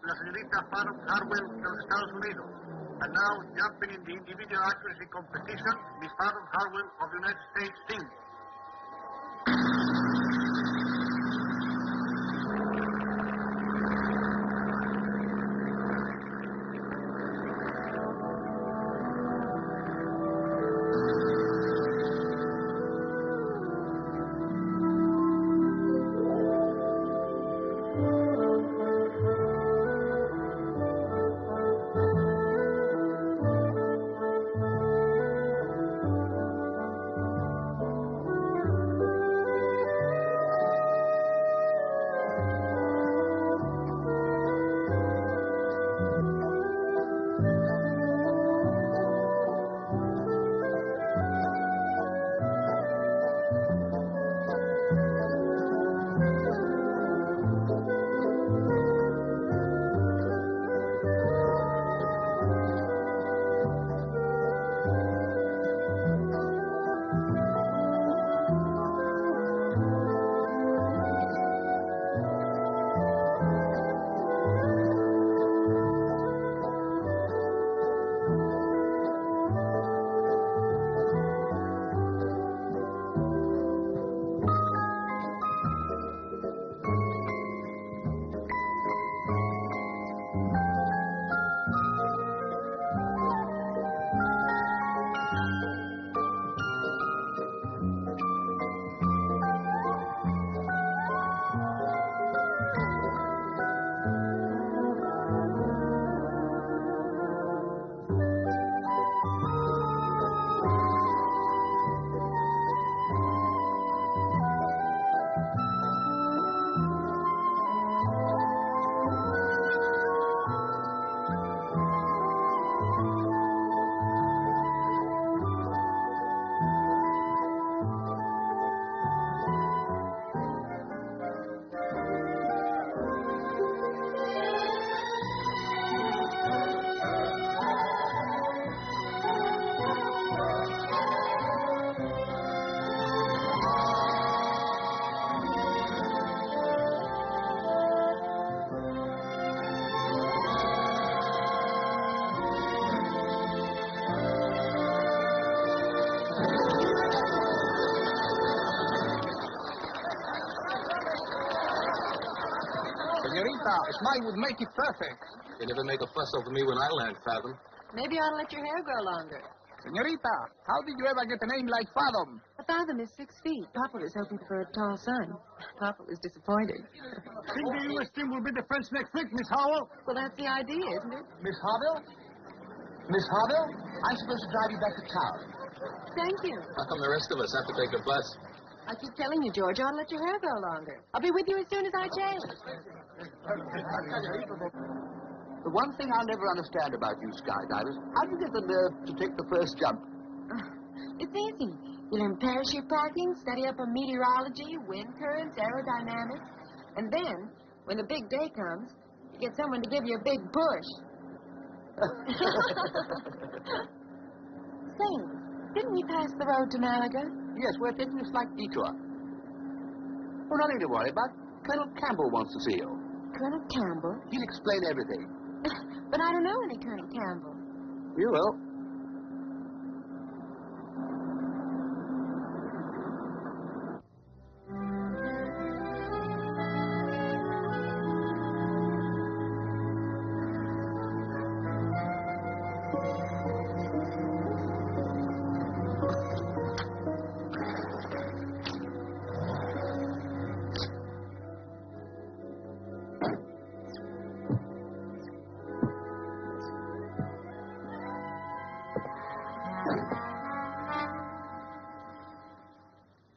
la señorita Fathom Harvill de los Estados Unidos. And now, jumping in the individual accuracy competition, Miss Fathom Harvill of the United States team. Senorita, a smile would make it perfect. You never make a fuss over me when I land, Fathom. Maybe you ought to let your hair grow longer. Senorita, how did you ever get a name like Fathom? Fathom is 6 feet. Papa was hoping for a tall son. Papa was disappointed. Think the U.S. team will be the French next week, Miss Howell? Well, that's the idea, isn't it? Miss Harvill? Miss Harvill, I'm supposed to drive you back to town. Thank you. How come the rest of us have to take a bus? I keep telling you, George, you ought to let your hair grow longer. I'll be with you as soon as I change. The one thing I'll never understand about you skydivers, how do you get the nerve to take the first jump? It's easy. You learn parachute parking, study up on meteorology, wind currents, aerodynamics, and then, when the big day comes, you get someone to give you a big push. Say, didn't we pass the road to Malaga? Yes, we're taking a slight detour. Oh, nothing to worry about. Colonel Campbell wants to see you. Colonel Campbell? He'll explain everything. But I don't know any Colonel Campbell. You will.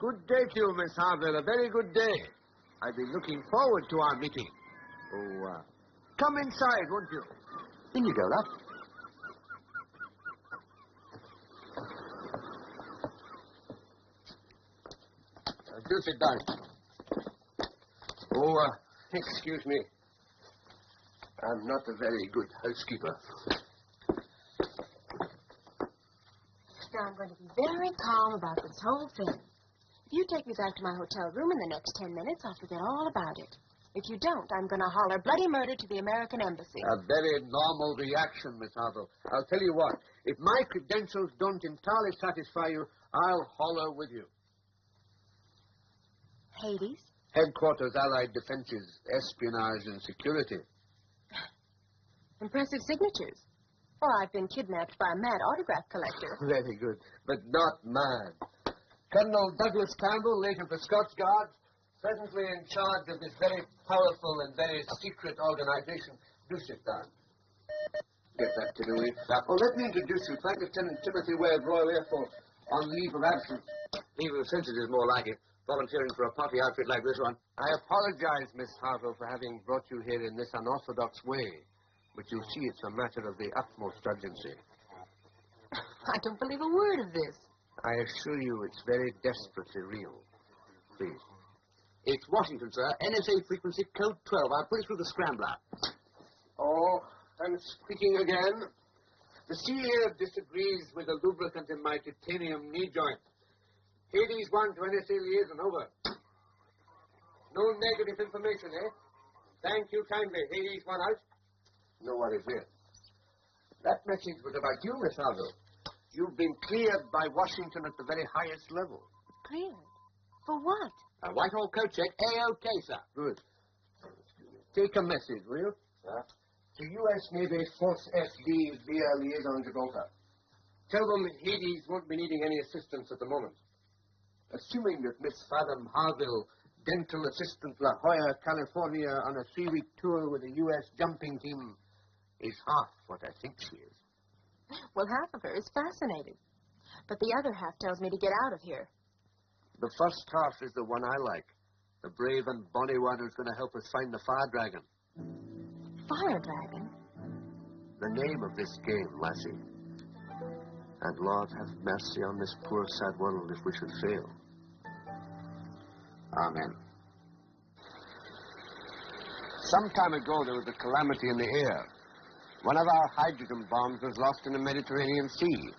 Good day to you, Miss Harvill. A very good day. I've been looking forward to our meeting. Oh, come inside, won't you? In you go, love. Do sit down. Oh, excuse me. I'm not a very good housekeeper. Now, I'm going to be very calm about this whole thing. If you take me back to my hotel room in the next 10 minutes, I'll forget all about it. If you don't, I'm going to holler bloody murder to the American Embassy. A very normal reaction, Miss Harvill. I'll tell you what. If my credentials don't entirely satisfy you, I'll holler with you. Hades? Headquarters, Allied Defenses, Espionage and Security. Impressive signatures. Well, I've been kidnapped by a mad autograph collector. Very good, but not mad. Colonel Douglas Campbell, late of the Scots Guards, presently in charge of this very powerful and very secret organization. Do sit down. Get that, Tiddery. Oh, let me introduce you. Flight Lieutenant Timothy Webb, Royal Air Force, on leave of absence. Leave of absence is more like it. Volunteering for a party outfit like this one. I apologize, Miss Harvill, for having brought you here in this unorthodox way. But you see, it's a matter of the utmost urgency. I don't believe a word of this. I assure you it's very desperately real. Please. It's Washington, sir. NSA frequency code 12. I'll put it through the scrambler. Oh, I'm speaking again. The CA disagrees with the lubricant in my titanium knee joint. Hades 1 to NSA liaison, over. No negative information, eh? Thank you kindly. Hades 1 out. No worries here. That message was about you, Miss Harvill. You've been cleared by Washington at the very highest level. Cleared? For what? A Whitehall code check. A-OK, sir. Good. Take a message, will you? To U.S. Navy Force SD via Liaison Gibraltar. Tell them Hades won't be needing any assistance at the moment. Assuming that Miss Fathom Harvill, dental assistant La Jolla, California, on a 3-week tour with the U.S. jumping team, is half what I think she is. Well, half of her is fascinated. But the other half tells me to get out of here. The first half is the one I like. The brave and bonny one who's going to help us find the Fire Dragon. Fire Dragon? The name of this game, lassie. And Lord have mercy on this poor sad world if we should fail. Amen. Some time ago there was a calamity in the air. One of our hydrogen bombs was lost in the Mediterranean Sea.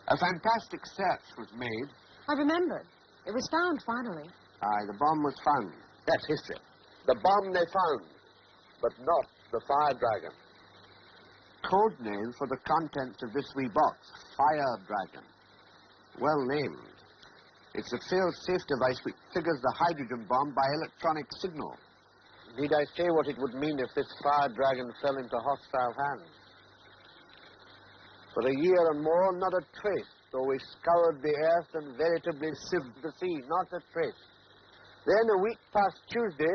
A fantastic search was made. I remember. It was found finally. Aye, the bomb was found. That's history. The bomb they found, but not the Fire Dragon. Code name for the contents of this wee box, Fire Dragon. Well named. It's a fail-safe device which triggers the hydrogen bomb by electronic signal. Need I say what it would mean if this fire dragon fell into hostile hands? For a year and more, not a trace, though we scoured the earth and veritably sieved the sea, not a trace. Then, a week past Tuesday,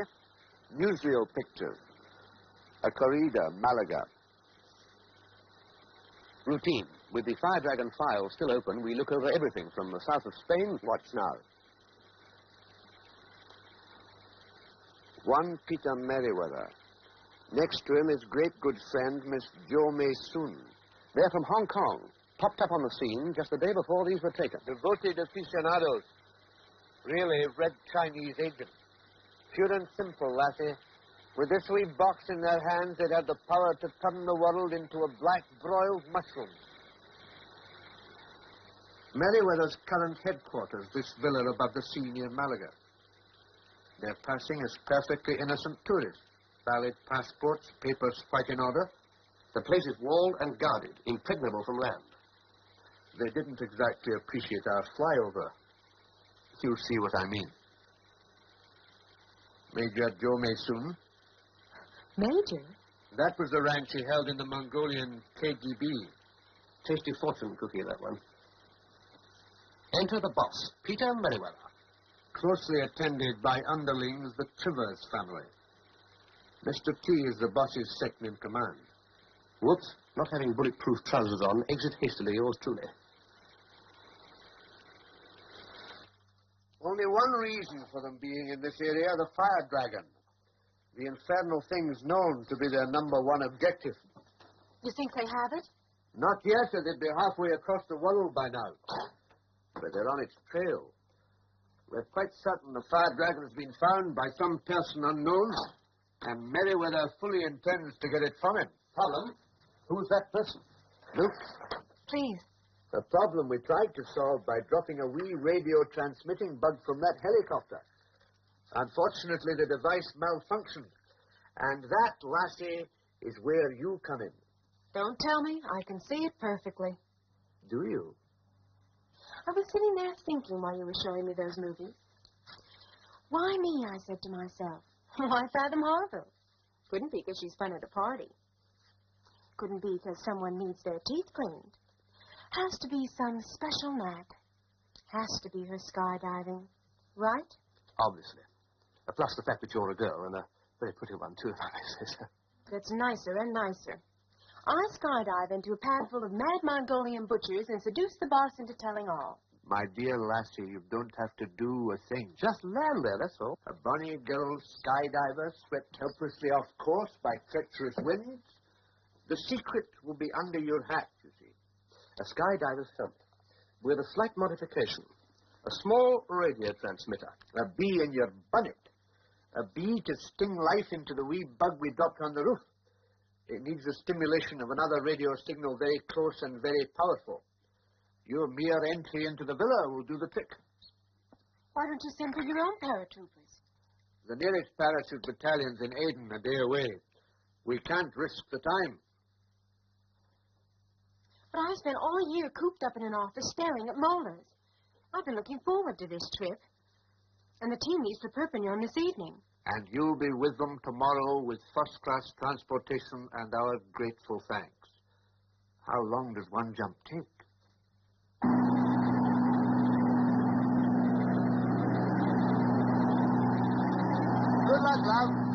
newsreel pictures. A corrida, Malaga. Routine. With the fire dragon file still open, we look over everything from the south of Spain. Watch now. One Peter Merriweather. Next to him is great good friend Miss Jo May Soon. They're from Hong Kong, popped up on the scene just the day before these were taken. Devoted aficionados. Really red Chinese agents. Pure and simple, lassie. With this wee box in their hands, they'd have the power to turn the world into a black broiled mushroom. Merriweather's current headquarters, this villa above the sea near Malaga. They're passing as perfectly innocent tourists. Valid passports, papers quite in order. The place is walled and guarded, impregnable from land. They didn't exactly appreciate our flyover. You'll see what I mean. Major Jo May Soon. Major? That was the rank she held in the Mongolian KGB. Tasty fortune cookie, that one. Enter the boss, Peter Merriweather. Closely attended by underlings, the Trivers family. Mr. T is the boss's second in command. Whoops, not having bulletproof trousers on, exit hastily, yours truly. Only one reason for them being in this area, the fire dragon. The infernal thing's known to be their number one objective. You think they have it? Not yet, or they'd be halfway across the world by now. But they're on its trail. We're quite certain the fire dragon has been found by some person unknown, and Merriweather fully intends to get it from him. Problem? Who's that person? Look. Please. A problem we tried to solve by dropping a wee radio transmitting bug from that helicopter. Unfortunately, the device malfunctioned. And that, lassie, is where you come in. Don't tell me. I can see it perfectly. Do you? I was sitting there thinking while you were showing me those movies. Why me, I said to myself. Why Fathom Harvill? Couldn't be because she's fun at a party. Couldn't be because someone needs their teeth cleaned. Has to be some special knack. Has to be her skydiving. Right? Obviously. Plus the fact that you're a girl, and a very pretty one, too, if I may say so. That's nicer and nicer. I skydive into a pad full of mad Mongolian butchers and seduce the boss into telling all. My dear lassie, you don't have to do a thing. Just land there, that's all. A bonny girl skydiver swept helplessly off course by treacherous winds. The secret will be under your hat, you see. A skydiver's helmet, with a slight modification. A small radio transmitter. A bee in your bonnet. A bee to sting life into the wee bug we dropped on the roof. It needs the stimulation of another radio signal very close and very powerful. Your mere entry into the villa will do the trick. Why don't you send for your own paratroopers? The nearest parachute battalion's in Aden, a day away. We can't risk the time. But I spent all year cooped up in an office staring at molars. I've been looking forward to this trip. And the team leaves for Perpignan this evening. And you'll be with them tomorrow with first-class transportation and our grateful thanks. How long does one jump take? Good luck, love.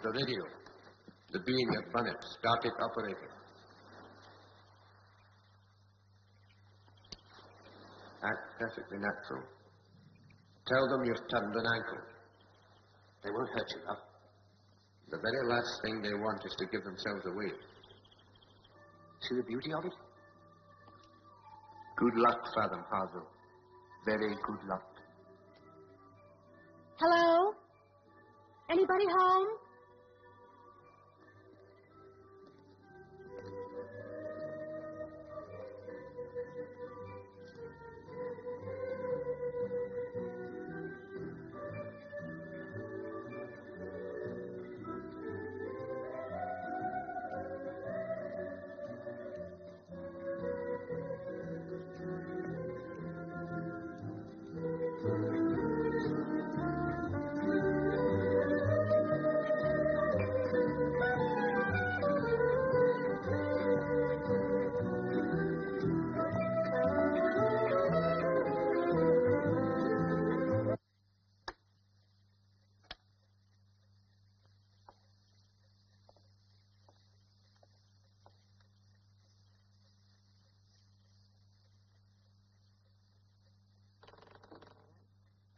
the radio. The being at Bonnet. Start it operating. Act perfectly natural. Tell them you've stunned an ankle. They won't hurt you, huh? The very last thing they want is to give themselves away. See the beauty of it? Good luck, Fathom Harvill. Very good luck. Hello? Anybody home?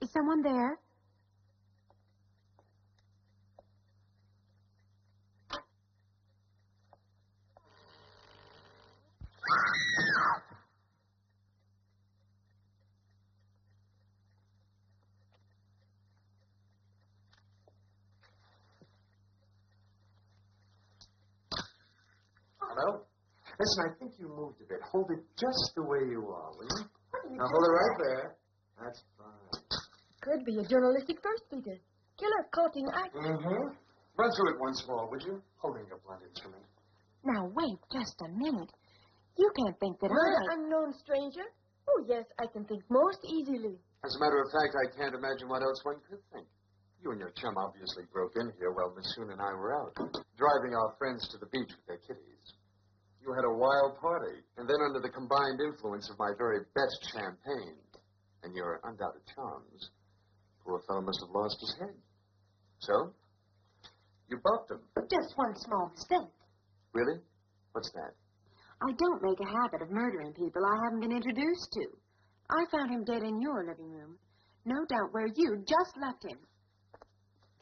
Is someone there? Hello? Listen, I think you moved a bit. Hold it just the way you are, will you? Now hold it right there. That's fine. Could be a journalistic first, Peter. Killer courting act. Mm-hmm. Run through it once more, would you? Holding your blunt instrument. Now, wait just a minute. You can't think that Unknown stranger? Oh, yes, I can think most easily. As a matter of fact, I can't imagine what else one could think. You and your chum obviously broke in here while Miss Soon and I were out, driving our friends to the beach with their kitties. You had a wild party, and then under the combined influence of my very best champagne and your undoubted charms, poor fellow must have lost his head. So, you bucked him. Just one small mistake. Really? What's that? I don't make a habit of murdering people I haven't been introduced to. I found him dead in your living room. No doubt where you just left him.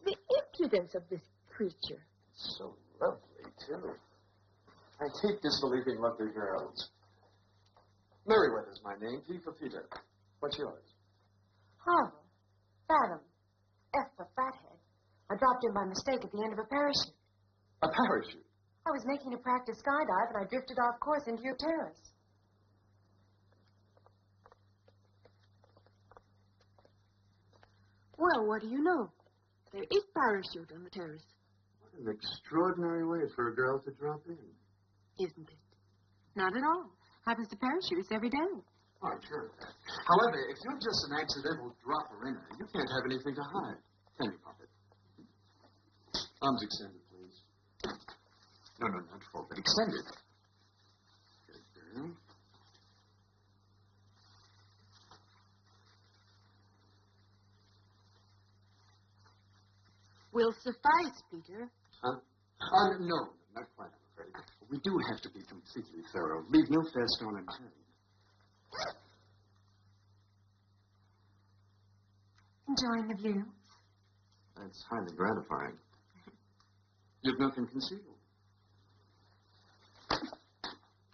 The impudence of this creature. So lovely, too. I hate disbelieving lovely girls. Merriweather's my name, P for Peter. What's yours? Harvill. Fathom. F for fathead. I dropped him by mistake at the end of a parachute. A parachute? I was making a practice skydive, and I drifted off course into your terrace. Well, what do you know? There is parachute on the terrace. What an extraordinary way for a girl to drop in. Isn't it? Not at all. Happens to parachutists every day. Oh, I'm sure of that. However, if you're just an accidental dropper-inner, you can't have anything to hide. Can you, Puppet? Arms extended, please. No, not forward. Extended. Good girl. Will suffice, Peter. Huh? No, not quite, I'm afraid. We do have to be completely thorough. Leave no fair stone unturned. Enjoying the view? That's highly gratifying. You've nothing concealed.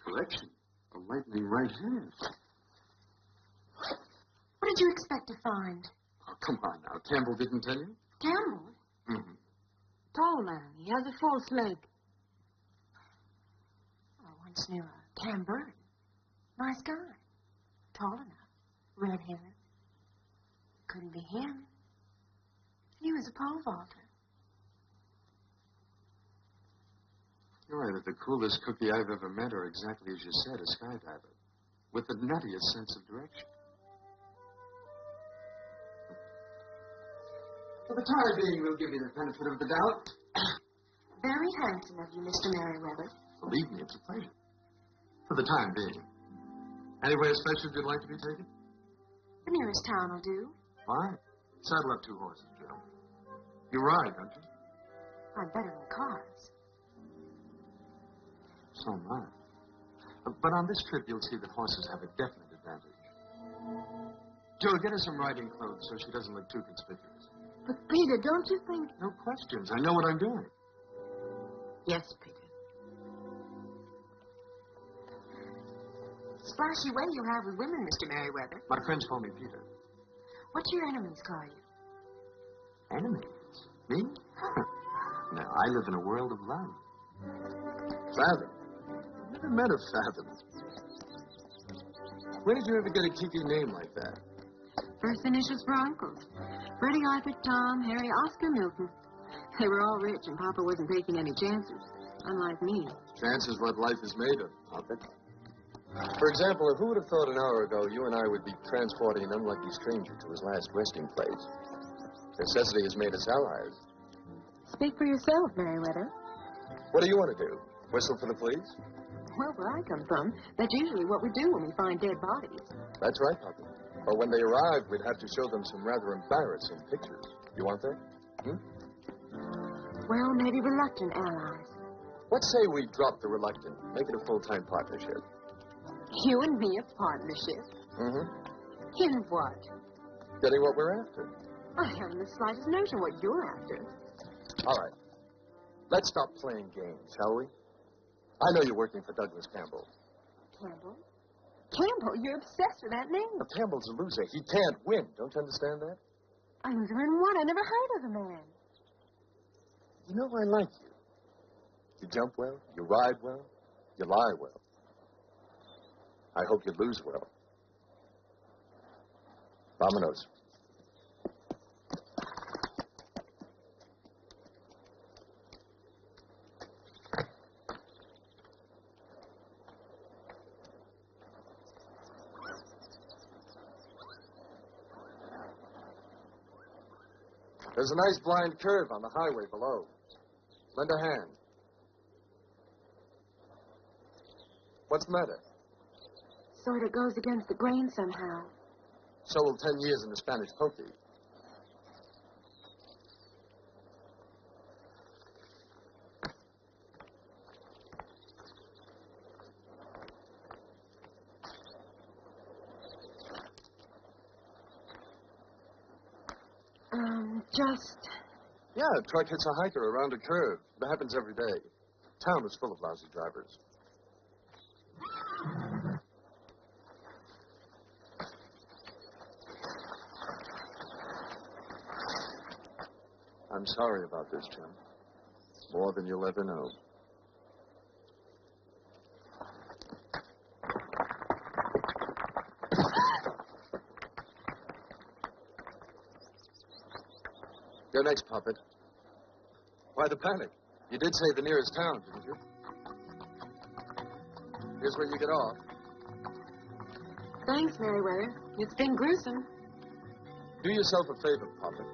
Collection. A lightning right hand. What did you expect to find? Oh, come on now. Campbell didn't tell you? Campbell? Mm-hmm. Tall man. He has a false leg. I once knew a Cam Bird. Nice guy. Tall enough. Red hair. Couldn't be him. He was a pole vaulter. You're right, that the coolest cookie I've ever met are exactly as you said, a skydiver. With the nuttiest sense of direction. For the time being, we'll give you the benefit of the doubt. Very handsome of you, Mr. Merriweather. Believe me, it's a pleasure. For the time being. Anywhere special you'd like to be taken? The nearest town will do. Fine. Saddle up 2 horses, Joe. You ride, don't you? I'm better in cars. So am I. But on this trip, you'll see that horses have a definite advantage. Joe, get her some riding clothes so she doesn't look too conspicuous. But, Peter, don't you think... No questions. I know what I'm doing. Yes, Peter. Splashy way you have with women, Mr. Merriweather. My friends call me Peter. What do your enemies call you? Enemies? Me? No, I live in a world of love. Fathom. Never met a Fathom. Where did you ever get a kiki name like that? First initials for uncles. Freddie, Arthur, Tom, Harry, Oscar, Milton. They were all rich, and Papa wasn't taking any chances. Unlike me. Chance is what life is made of, Papa. For example, who would have thought an hour ago you and I would be transporting an unlucky stranger to his last resting place? Necessity has made us allies. Speak for yourself, Merriweather. What do you want to do? Whistle for the police? Well, where I come from, that's usually what we do when we find dead bodies. That's right, Papa. But when they arrive, we'd have to show them some rather embarrassing pictures. You want that? Well, maybe reluctant allies. Let's say we drop the reluctant, make it a full-time partnership. You and me a partnership? Mm-hmm. In what? Getting what we're after. I haven't the slightest notion what you're after. All right. Let's stop playing games, shall we? I know you're working for Douglas Campbell. Campbell? Campbell? You're obsessed with that name. But Campbell's a loser. He can't win. Don't you understand that? A loser in what? I never heard of the man. You know, I like you. You jump well, you ride well, you lie well. I hope you lose well. Vamonos. There's a nice blind curve on the highway below. Lend a hand. What's the matter? Sort of goes against the grain somehow. So will 10 years in the Spanish pokey. Just... Yeah, a truck hits a hiker around a curve. That happens every day. Town is full of lousy drivers. I'm sorry about this, Jim. More than you'll ever know. You're next, Puppet. Why the panic? You did say the nearest town, didn't you? Here's where you get off. Thanks, Merriweather. It's been gruesome. Do yourself a favor, Puppet.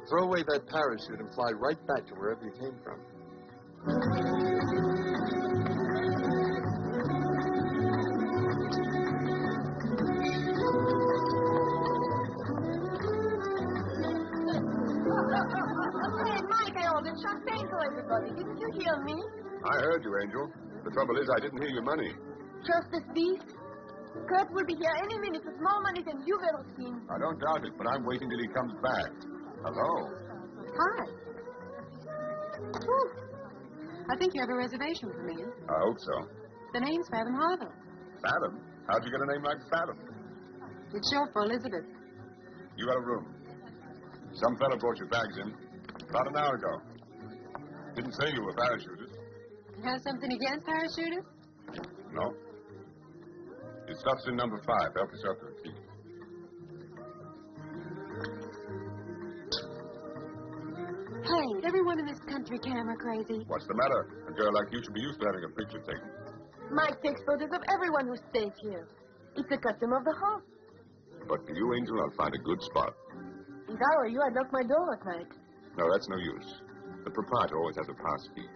Throw away that parachute and fly right back to wherever you came from. Hey, Mike, I ordered champagne for everybody. Didn't you hear me? I heard you, Angel. The trouble is, I didn't hear your money. Trust this beast. Kurt will be here any minute with more money than you've ever seen. I don't doubt it, but I'm waiting till he comes back. Hello? Hi. Whew. I think you have a reservation for me. I hope so. The name's Fathom Harvill. Fathom? How'd you get a name like Fathom? It's short for Elizabeth. You got a room. Some fellow brought your bags in about an hour ago. Didn't say you were parachuters. You have something against parachuters? No. Your stuff's in number 5. Help yourself to the key. Hey, is everyone in this country camera crazy? What's the matter? A girl like you should be used to having a picture taken. Mike takes photos of everyone who stays here. It's a custom of the house. But for you, Angel, I'll find a good spot. If I were you, I'd lock my door at night. No, that's no use. The proprietor always has a pass key.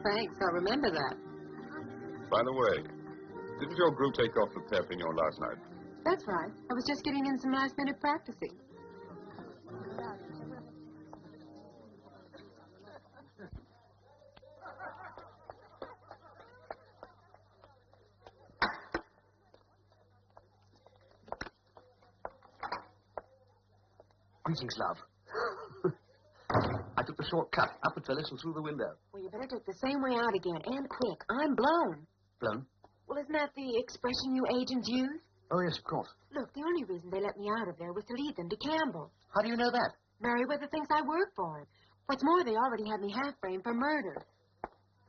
Thanks, I'll remember that. By the way, didn't your group take off the Perpignan last night? That's right. I was just getting in some last-minute practicing. Greetings, love. I took the short cut up at Phyllis and through the window. Well, you better take the same way out again, and quick. I'm blown. Blown? Well, isn't that the expression you agents use? Oh, yes, of course. Look, the only reason they let me out of there was to lead them to Campbell. How do you know that? Merriweather thinks I work for him. What's more, they already had me half-framed for murder.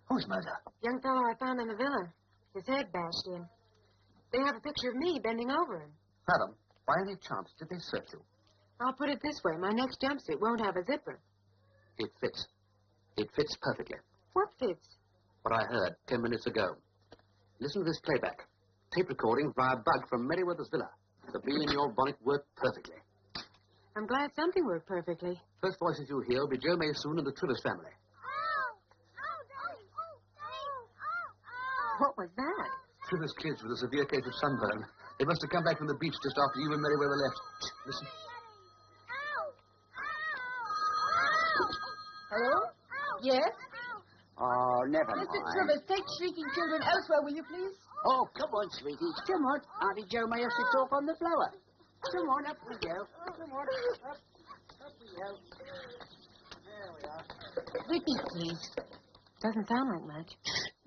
Whose murder? Young fellow I found in the villa. His head bashed in. They have a picture of me bending over him. Madam, by any chance, did they search you? I'll put it this way. My next jumpsuit won't have a zipper. It fits. It fits perfectly. What fits? What I heard 10 minutes ago. Listen to this playback. Tape recording via bug from Merriweather's villa. The bee in your bonnet worked perfectly. I'm glad something worked perfectly. First voices you'll hear will be Joe Maysoon and the Trivers family. What was that? Trivers kids with a severe case of sunburn. They must have come back from the beach just after you and Merriweather left. Shh, listen. Hello? Yes? Oh, never mind. Mr. Trivers, take shrieking children elsewhere, will you, please? Oh, come on, sweeties. Come on. Auntie Joe may have to talk on the floor. Come on, up we go. Come on, up we go. There we are. Repeat, please. Doesn't sound like much.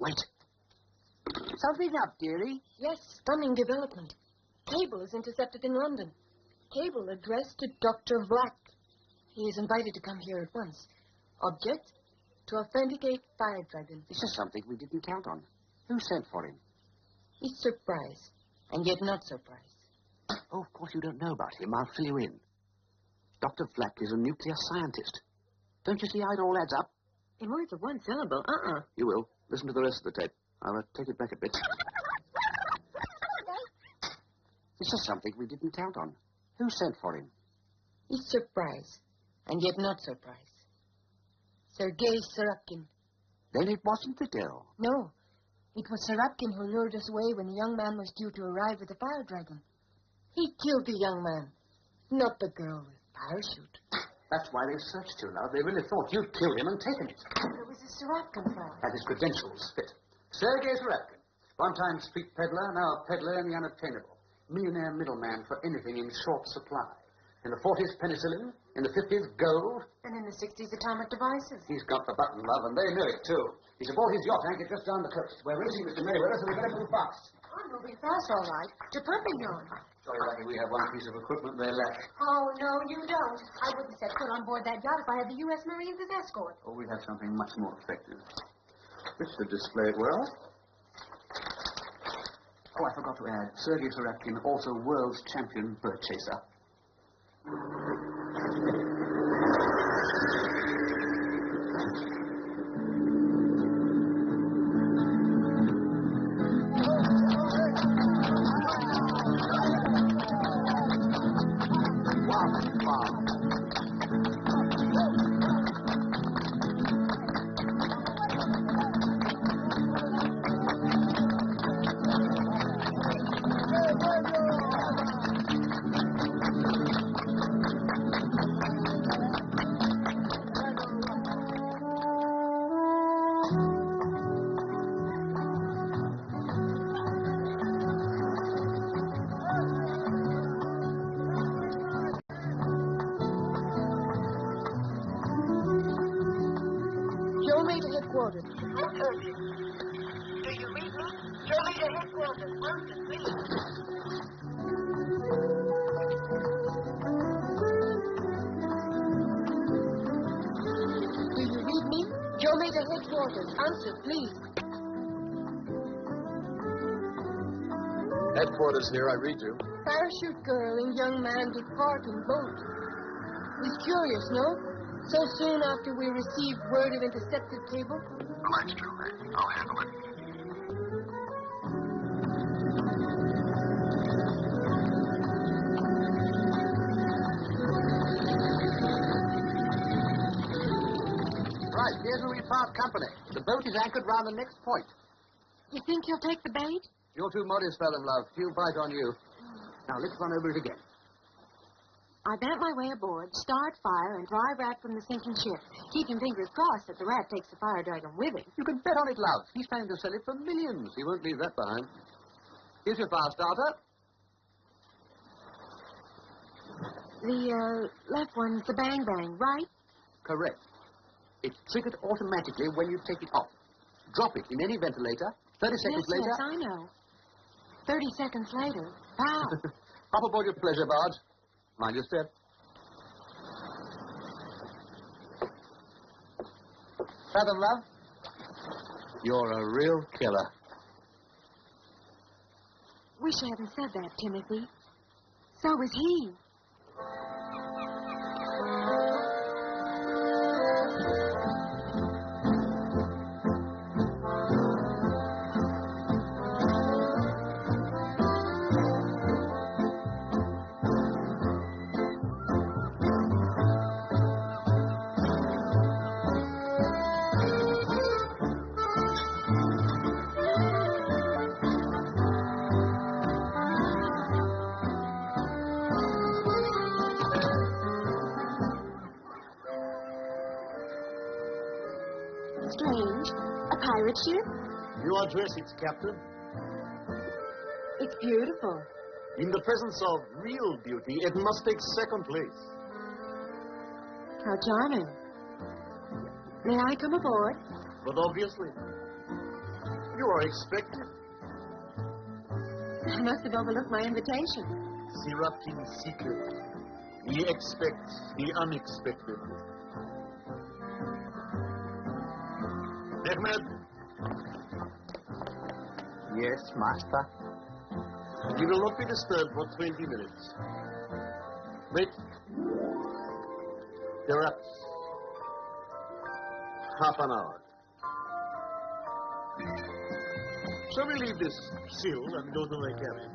Wait. Something up, dearie? Yes, stunning development. Cable is intercepted in London. Cable addressed to Dr. Black. He is invited to come here at once. Object, to authenticate Fire Dragon. This is something we didn't count on. Who sent for him? He's surprised, and yet not surprised. Oh, of course you don't know about him. I'll fill you in. Dr. Flack is a nuclear scientist. Don't you see how it all adds up? In words of one syllable, You will. Listen to the rest of the tape. I'll take it back a bit. This is something we didn't count on. Who sent for him? He's surprised, and yet not surprised. Sergei Sorokin. Then it wasn't the girl. No, it was Sorokin who lured us away when the young man was due to arrive with the Fire Dragon. He killed the young man, not the girl with parachute. That's why they searched you, love. They really thought you'd killed him and taken it. It was a Sorokin fellow. And his credentials fit. Sergei Sorokin. One-time street peddler, now a peddler in the unattainable. Millionaire middleman for anything in short supply. In the 40s, penicillin. In the 50s, gold. And in the 60s, atomic devices. He's got the button, love, and they know it, too. He's aboard his yacht anchored just down the coast. We're racing Mr. Merriweather, so we better move fast. I'm moving fast, all right. To Perpignan. Sorry, lucky we have one piece of equipment they lack. Oh, no, you don't. I wouldn't set foot on board that yacht if I had the U.S. Marines as escort. Oh, we have something much more effective. This should display it well. Oh, I forgot to add, Sergei Sorokin, also world's champion bird chaser. Headquarters. Do you read me? Show me to headquarters. London, please. Do you read me? Show me to headquarters. Answer, please. Headquarters here, I read you. Parachute girl and young man depart in boat. He's curious, no? So soon after we received word of intercepted cable? The light's true, man. I'll handle it. Right, here's where we part company. The boat is anchored round the next point. You think he'll take the bait? You're too modest, Fathom, love. He'll bite on you. Now, let's run over it again. I bent my way aboard, start fire, and dry rat from the sinking ship, keeping fingers crossed that the rat takes the Fire Dragon with him. You can bet on it, love. He's planning to sell it for millions. He won't leave that behind. Here's your fire starter. The left one's the bang bang, right? Correct. It's triggered automatically when you take it off. Drop it in any ventilator. 30 seconds later... Yes, I know. 30 seconds later. Wow. Hop aboard your pleasure barge. Mind your step. Fathom, love? You're a real killer. Wish I hadn't said that, Timothy. So was he. Strange. A pirate ship? You address it, Captain. It's beautiful. In the presence of real beauty, it must take second place. How charming. May I come aboard? But obviously, you are expected. I must have overlooked my invitation. Sirapkin's secret. We expect the unexpected. Ahmed? Yes, master. We will not be disturbed for 20 minutes. Wait. Perhaps half an hour. Shall we leave this sill and go to the cabin?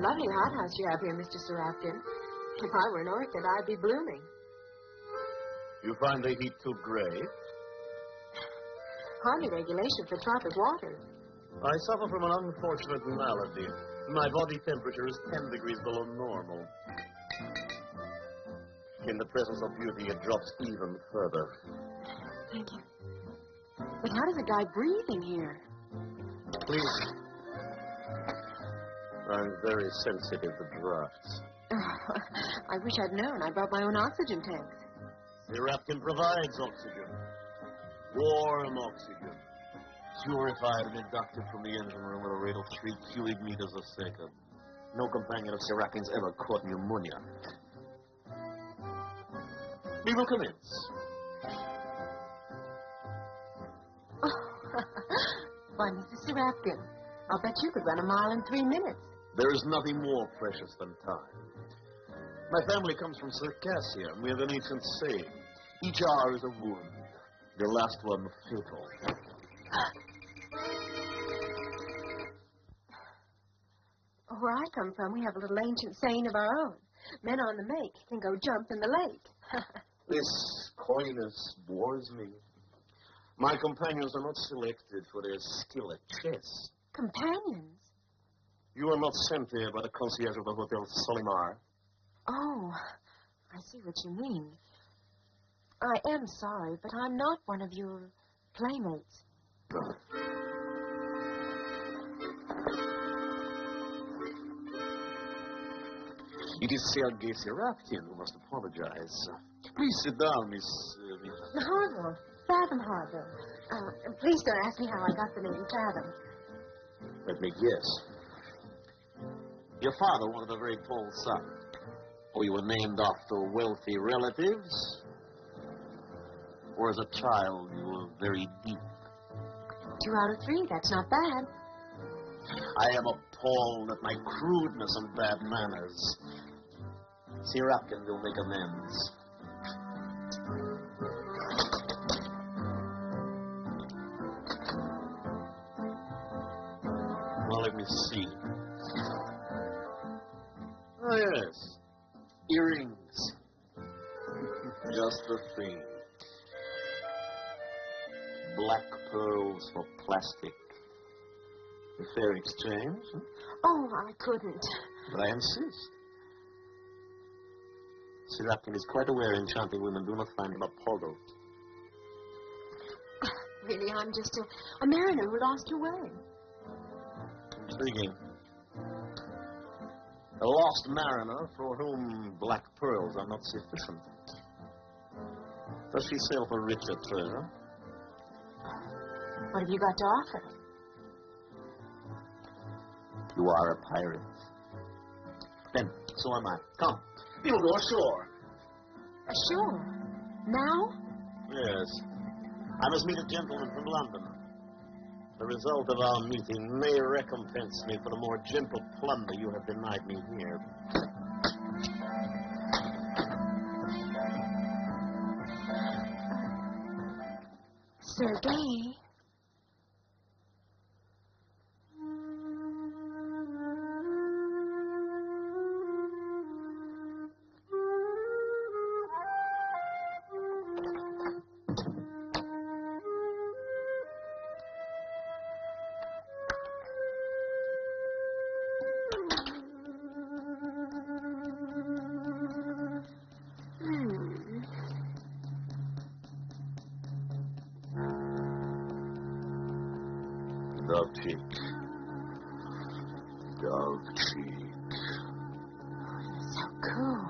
Lovely hothouse you have here, Mr. Serapkin. If I were an orchid, I'd be blooming. You find the heat too great? Hardly regulation for tropic water. I suffer from an unfortunate malady. My body temperature is 10 degrees below normal. In the presence of beauty, it drops even further. Thank you. But how does a guy breathe in here? Please. I'm very sensitive to drafts. I wish I'd known. I brought my own oxygen tanks. Serapkin provides oxygen. Warm oxygen. Purified and inducted from the engine room at a rate of 3 cubic meters a second. No companion of Serapkin's ever caught pneumonia. We will commence. Why, Mr. Serapkin, I'll bet you could run a mile in 3 minutes. There is nothing more precious than time. My family comes from Circassia, and we have an ancient saying. Each hour is a wound, the last one fatal. Where I come from, we have a little ancient saying of our own. Men on the make can go jump in the lake. This coyness bores me. My companions are not selected for their skill at chess. Companions? You are not sent here by the concierge of the Hotel Solimar. Oh, I see what you mean. I am sorry, but I'm not one of your playmates. It is Sergei Serapkin who must apologize. Please sit down, Miss... Harvill. Fathom Harvill. Please don't ask me how I got the name Fathom. Let me guess. Your father wanted a very tall son. Or you were named after wealthy relatives. Or as a child, you were very deep. 2 out of 3, that's not bad. I am appalled at my crudeness and bad manners. Serapkin will make amends. Well, let me see. Oh, yes. Earrings. Just the thing. Black pearls for plastic. A fair exchange, huh? Oh, I couldn't. But I insist. Sirotkin is quite aware enchanting women do not find him appalled. Really, I'm just a mariner who lost her way. Intriguing. A lost mariner for whom black pearls are not sufficient. Does she sail for richer treasure? What have you got to offer? You are a pirate. Then, so am I. Come, we will go ashore. Ashore? Now? Yes. I must meet a gentleman from London. The result of our meeting may recompense me for the more gentle plunder you have denied me here. Sergei. Dove cheek. Dove cheek. So cool.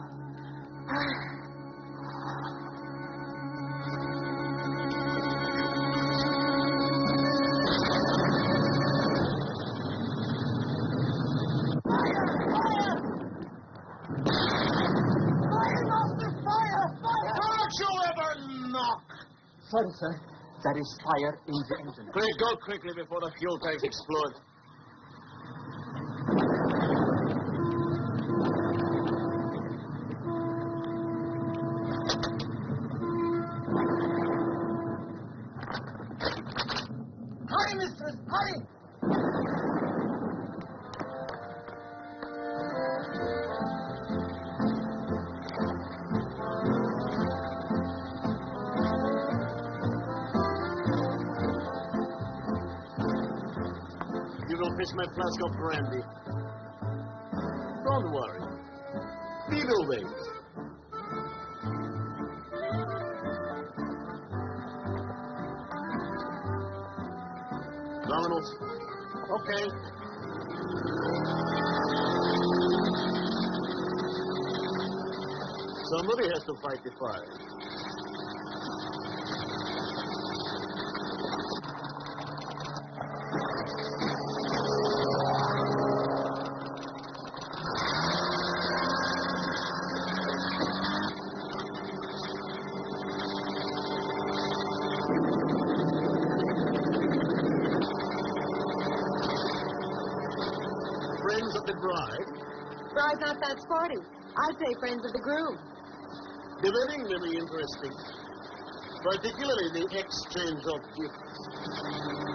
Sorry, sir. There is fire in the engine. Please go quickly before the fuel tanks explode. Hurry, mistress, hurry! Fetch my flask of brandy. Don't worry. We will wait. Dominoes. Okay. Somebody has to fight the fire. Friends of the bride. Bride's not that sporty. I'd say friends of the groom. The wedding may be interesting, particularly the exchange of gifts.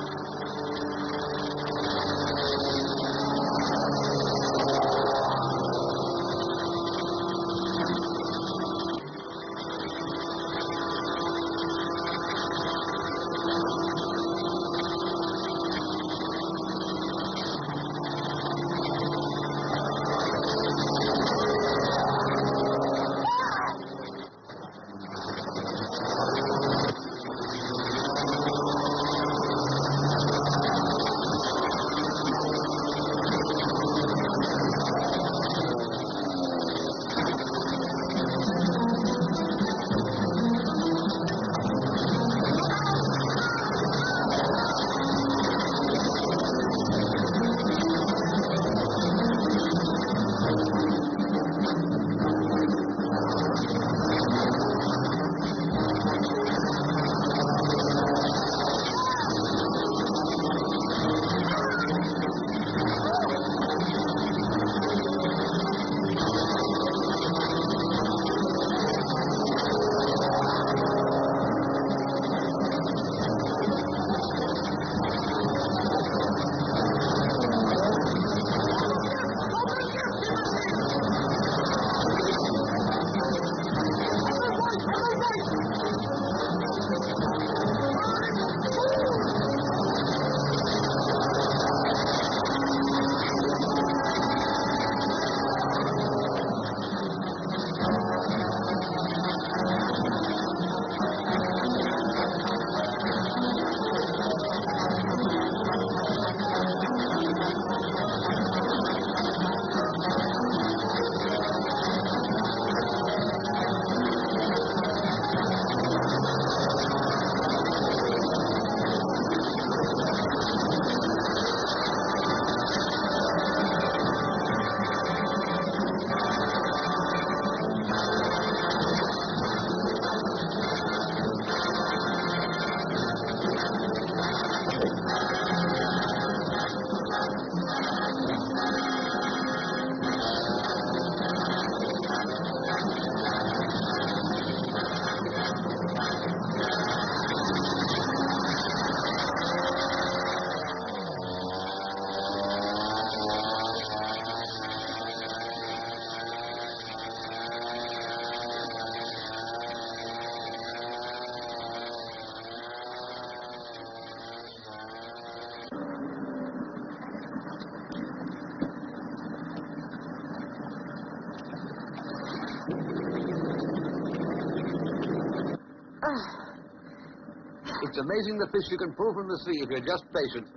It's amazing the fish you can pull from the sea if you're just patient.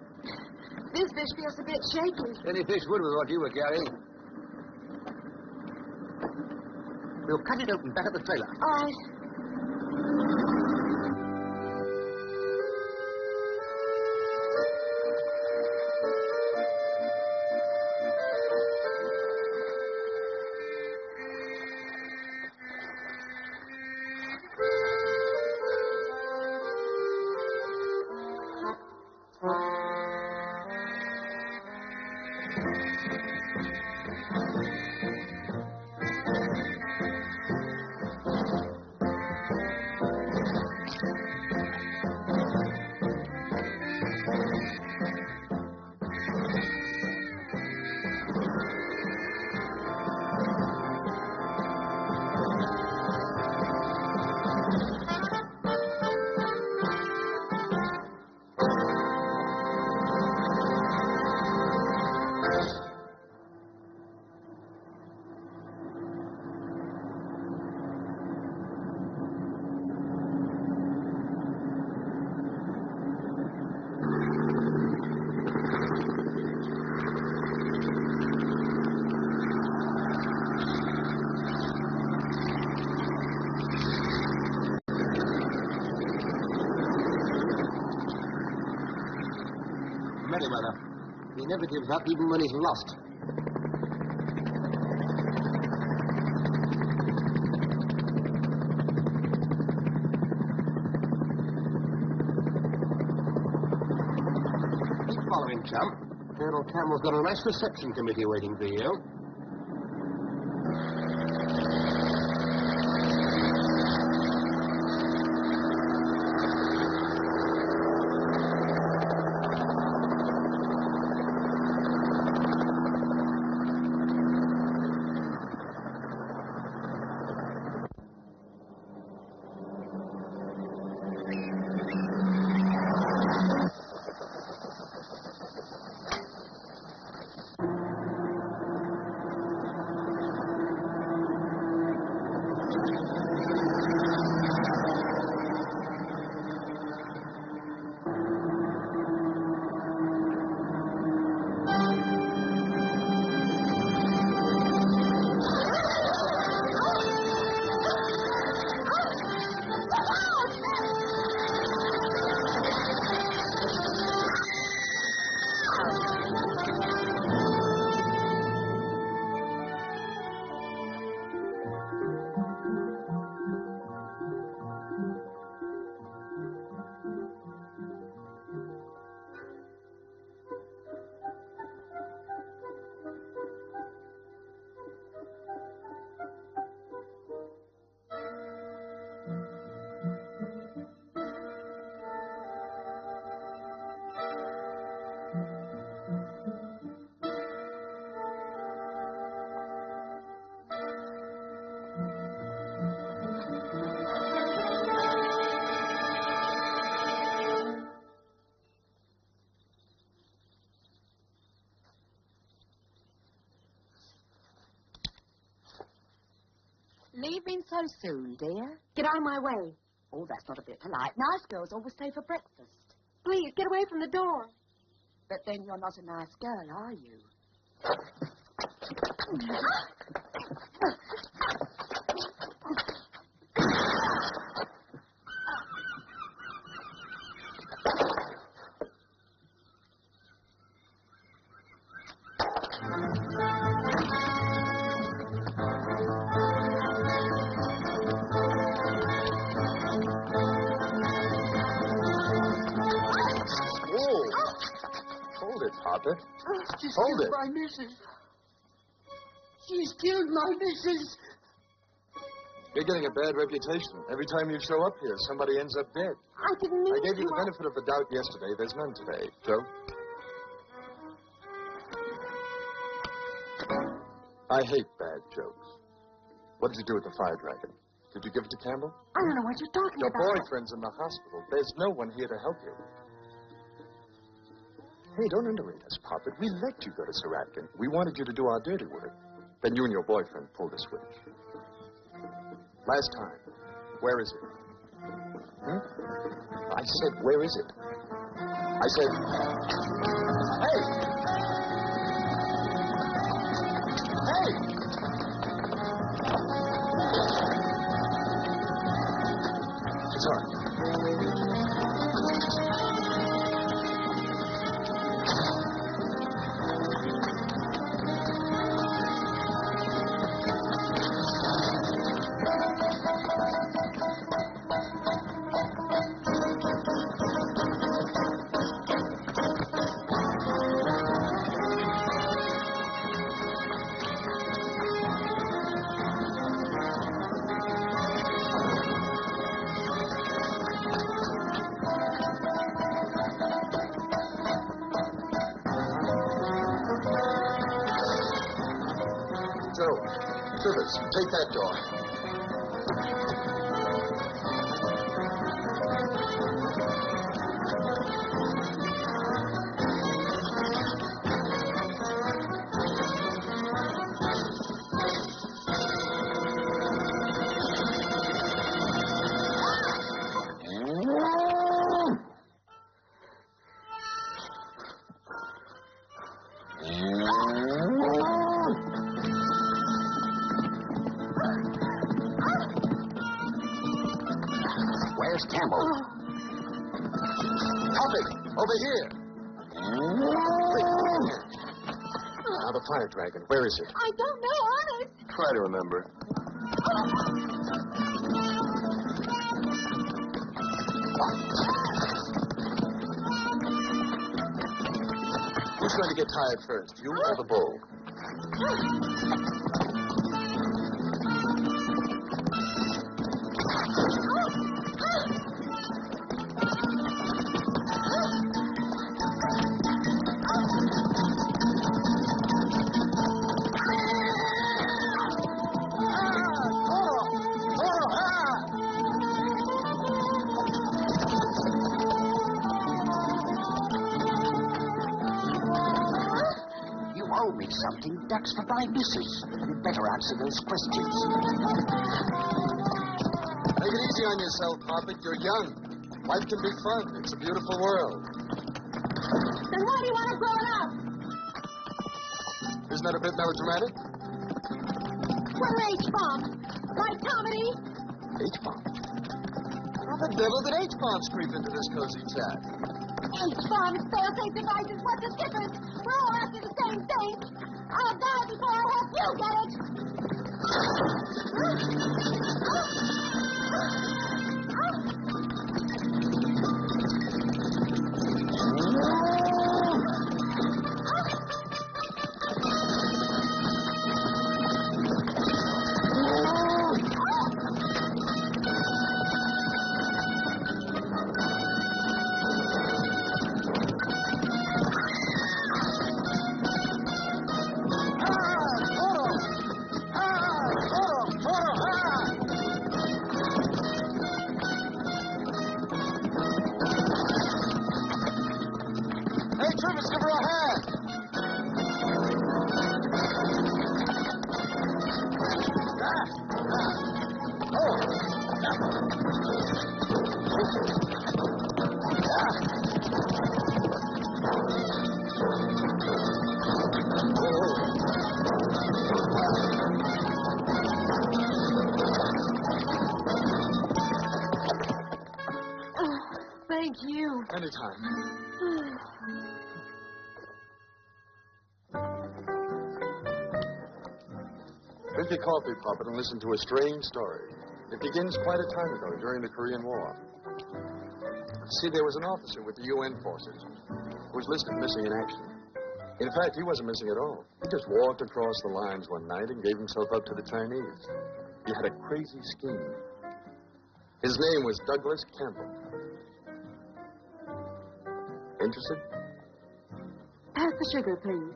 This fish feels a bit shaky. Any fish would with what you were carrying. We'll cut it open back at the trailer. All right. Merriweather. He never gives up even when he's lost. Keep following, chum. Colonel Campbell's got a nice reception committee waiting for you. Leaving so soon, dear? Get out of my way. Oh, that's not a bit polite. Nice girls always stay for breakfast. Please, get away from the door. But then you're not a nice girl, are you? Papa. She's Hold killed it. my missus. She's killed my missus. You're getting a bad reputation. Every time you show up here, somebody ends up dead. I didn't mean I gave you to. the benefit of the doubt yesterday. There's none today. Joe? I hate bad jokes. What did you do with the fire dragon? Did you give it to Campbell? I don't know what you're talking Your about. boyfriend's in the hospital. There's no one here to help you. Hey, don't underrate us, Poppet. We let you go to Saratkin. We wanted you to do our dirty work. Then you and your boyfriend pulled a switch. Last time. Where is he? I said, where is it? I said, hey! Hey! It's all right. Rivers, take that door. Where's Campbell? Topic, over here. Now the fire dragon, where is it? I don't know, honest. Try to remember. Who's going to get tired first, you or the bull? Something ducks for my missus. You'd better answer those questions. Take it easy on yourself, Hobbit. You're young. Life can be fun. It's a beautiful world. Then why do you want to grow it up? Isn't that a bit melodramatic? What are H-bombs? Like comedy? H-bombs? How the devil did H-bombs creep into this cozy chat? H-bombs, fail-safe devices, what's the difference? We're all after the same thing. I'll die before I help you get it. Thank you. Anytime. Drink your coffee, Poppet, and listen to a strange story. It begins quite a time ago, during the Korean War. See, there was an officer with the UN forces who was listed missing in action. In fact, he wasn't missing at all. He just walked across the lines one night and gave himself up to the Chinese. He had a crazy scheme. His name was Douglas Campbell. Interested? Pass the sugar, please.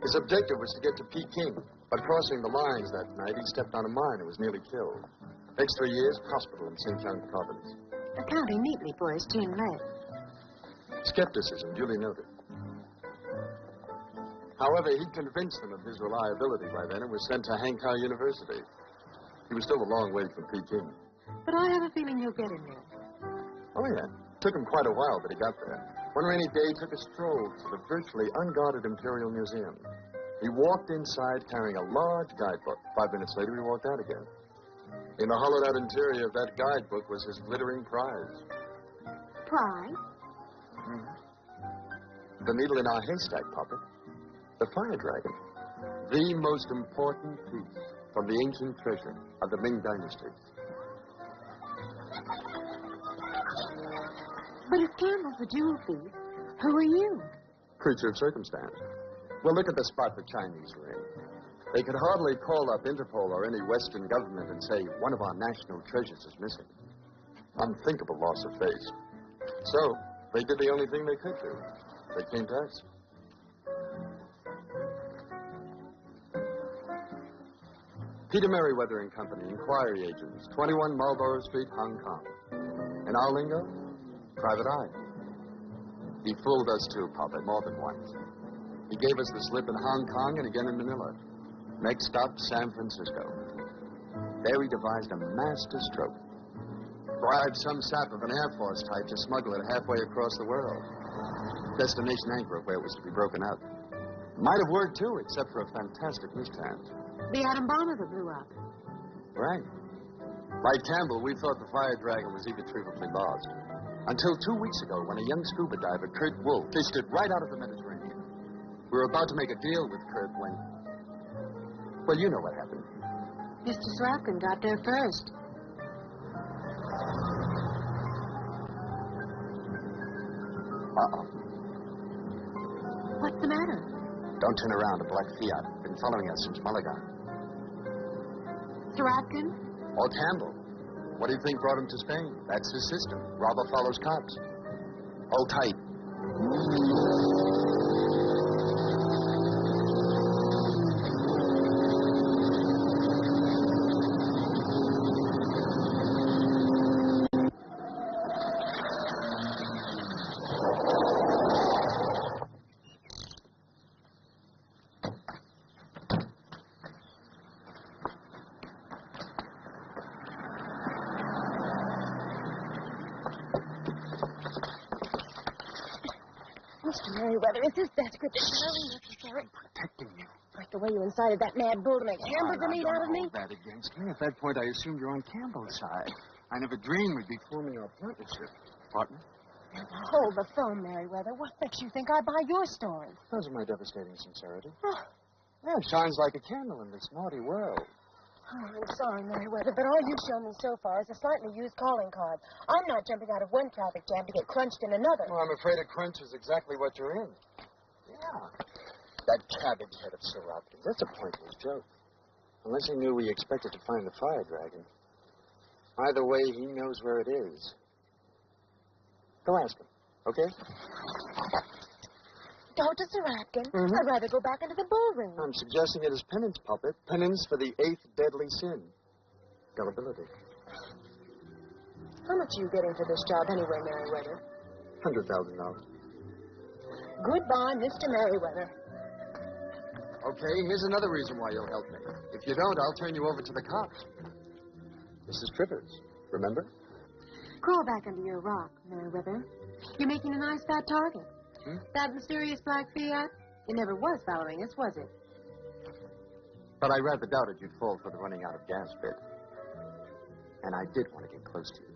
His objective was to get to Peking, but crossing the lines that night, he stepped on a mine and was nearly killed. Next 3 years, hospital in Xinjiang province. Accounting neatly for his team lead. Skepticism duly noted. However, he convinced them of his reliability by then and was sent to Hankow University. He was still a long way from Peking. But I have a feeling he'll get in there. Oh, yeah. Took him quite a while, but he got there. One rainy day, he took a stroll to the virtually unguarded Imperial Museum. He walked inside carrying a large guidebook. 5 minutes later, he walked out again. In the hollowed-out interior of that guidebook was his glittering prize. Prize? Mm-hmm. The needle in our haystack, Puppet. The fire dragon. The most important piece from the ancient treasure of the Ming Dynasty. But if Campbell's the jewel thief, who are you? Creature of circumstance. Well, look at the spot the Chinese were in. They could hardly call up Interpol or any Western government and say one of our national treasures is missing. Unthinkable loss of face. So, they did the only thing they could do. They came to us. Peter Merriweather and Company, inquiry agents, 21 Marlborough Street, Hong Kong. In our lingo, private eye. He fooled us too, Papa, more than once. He gave us the slip in Hong Kong and again in Manila. Next stop, San Francisco. There he devised a master stroke. Bribed some sap of an Air Force type to smuggle it halfway across the world. Destination Antwerp, where it was to be broken up. Might have worked, too, except for a fantastic mishap. The atom bomber that blew up. Right. Like Campbell, we thought the fire dragon was irretrievably lost. Until 2 weeks ago, when a young scuba diver, Kurt Wolf, fished it right out of the Mediterranean. We were about to make a deal with Kurt when... Well, you know what happened. Mr. Slavkin got there first. Uh-oh. What's the matter? Don't turn around. A black Fiat. Been following us since Mulligan. Slavkin? Or Campbell. What do you think brought him to Spain? That's his system. Robber follows cops. Hold tight. Mr. Merriweather, is this desperate? This is really necessary. Protecting you. Like the way you incited that mad bull to make hamburger meat out of me? Don't hold that against me. At that point, I assumed you're on Campbell's side. I never dreamed we'd be forming a partnership. Partner? Now, hold the phone, Merriweather. What makes you think I buy your story? Those are my devastating sincerity. Yeah, it shines like a candle in this naughty world. Oh, I'm sorry, Merriweather, but all you've shown me so far is a slightly used calling card. I'm not jumping out of one traffic jam to get crunched in another. Well, I'm afraid a crunch is exactly what you're in. Yeah. That cabbage head of Sorokin's, that's a pointless joke. Unless he knew we expected to find the fire dragon. Either way, he knows where it is. Go ask him, okay? Dr. Sorokin, I'd rather go back into the bull ring. I'm suggesting it as penance, Puppet. Penance for the 8th deadly sin. Gullibility. How much are you getting for this job anyway, Merriweather? $100,000. Goodbye, Mr. Merriweather. Okay, here's another reason why you'll help me. If you don't, I'll turn you over to the cops. Mrs. Trivers, remember? Crawl back under your rock, Merriweather. You're making a nice fat target. That mysterious black Fiat? It never was following us, was it? But I rather doubted you'd fall for the running out of gas bit. And I did want to get close to you.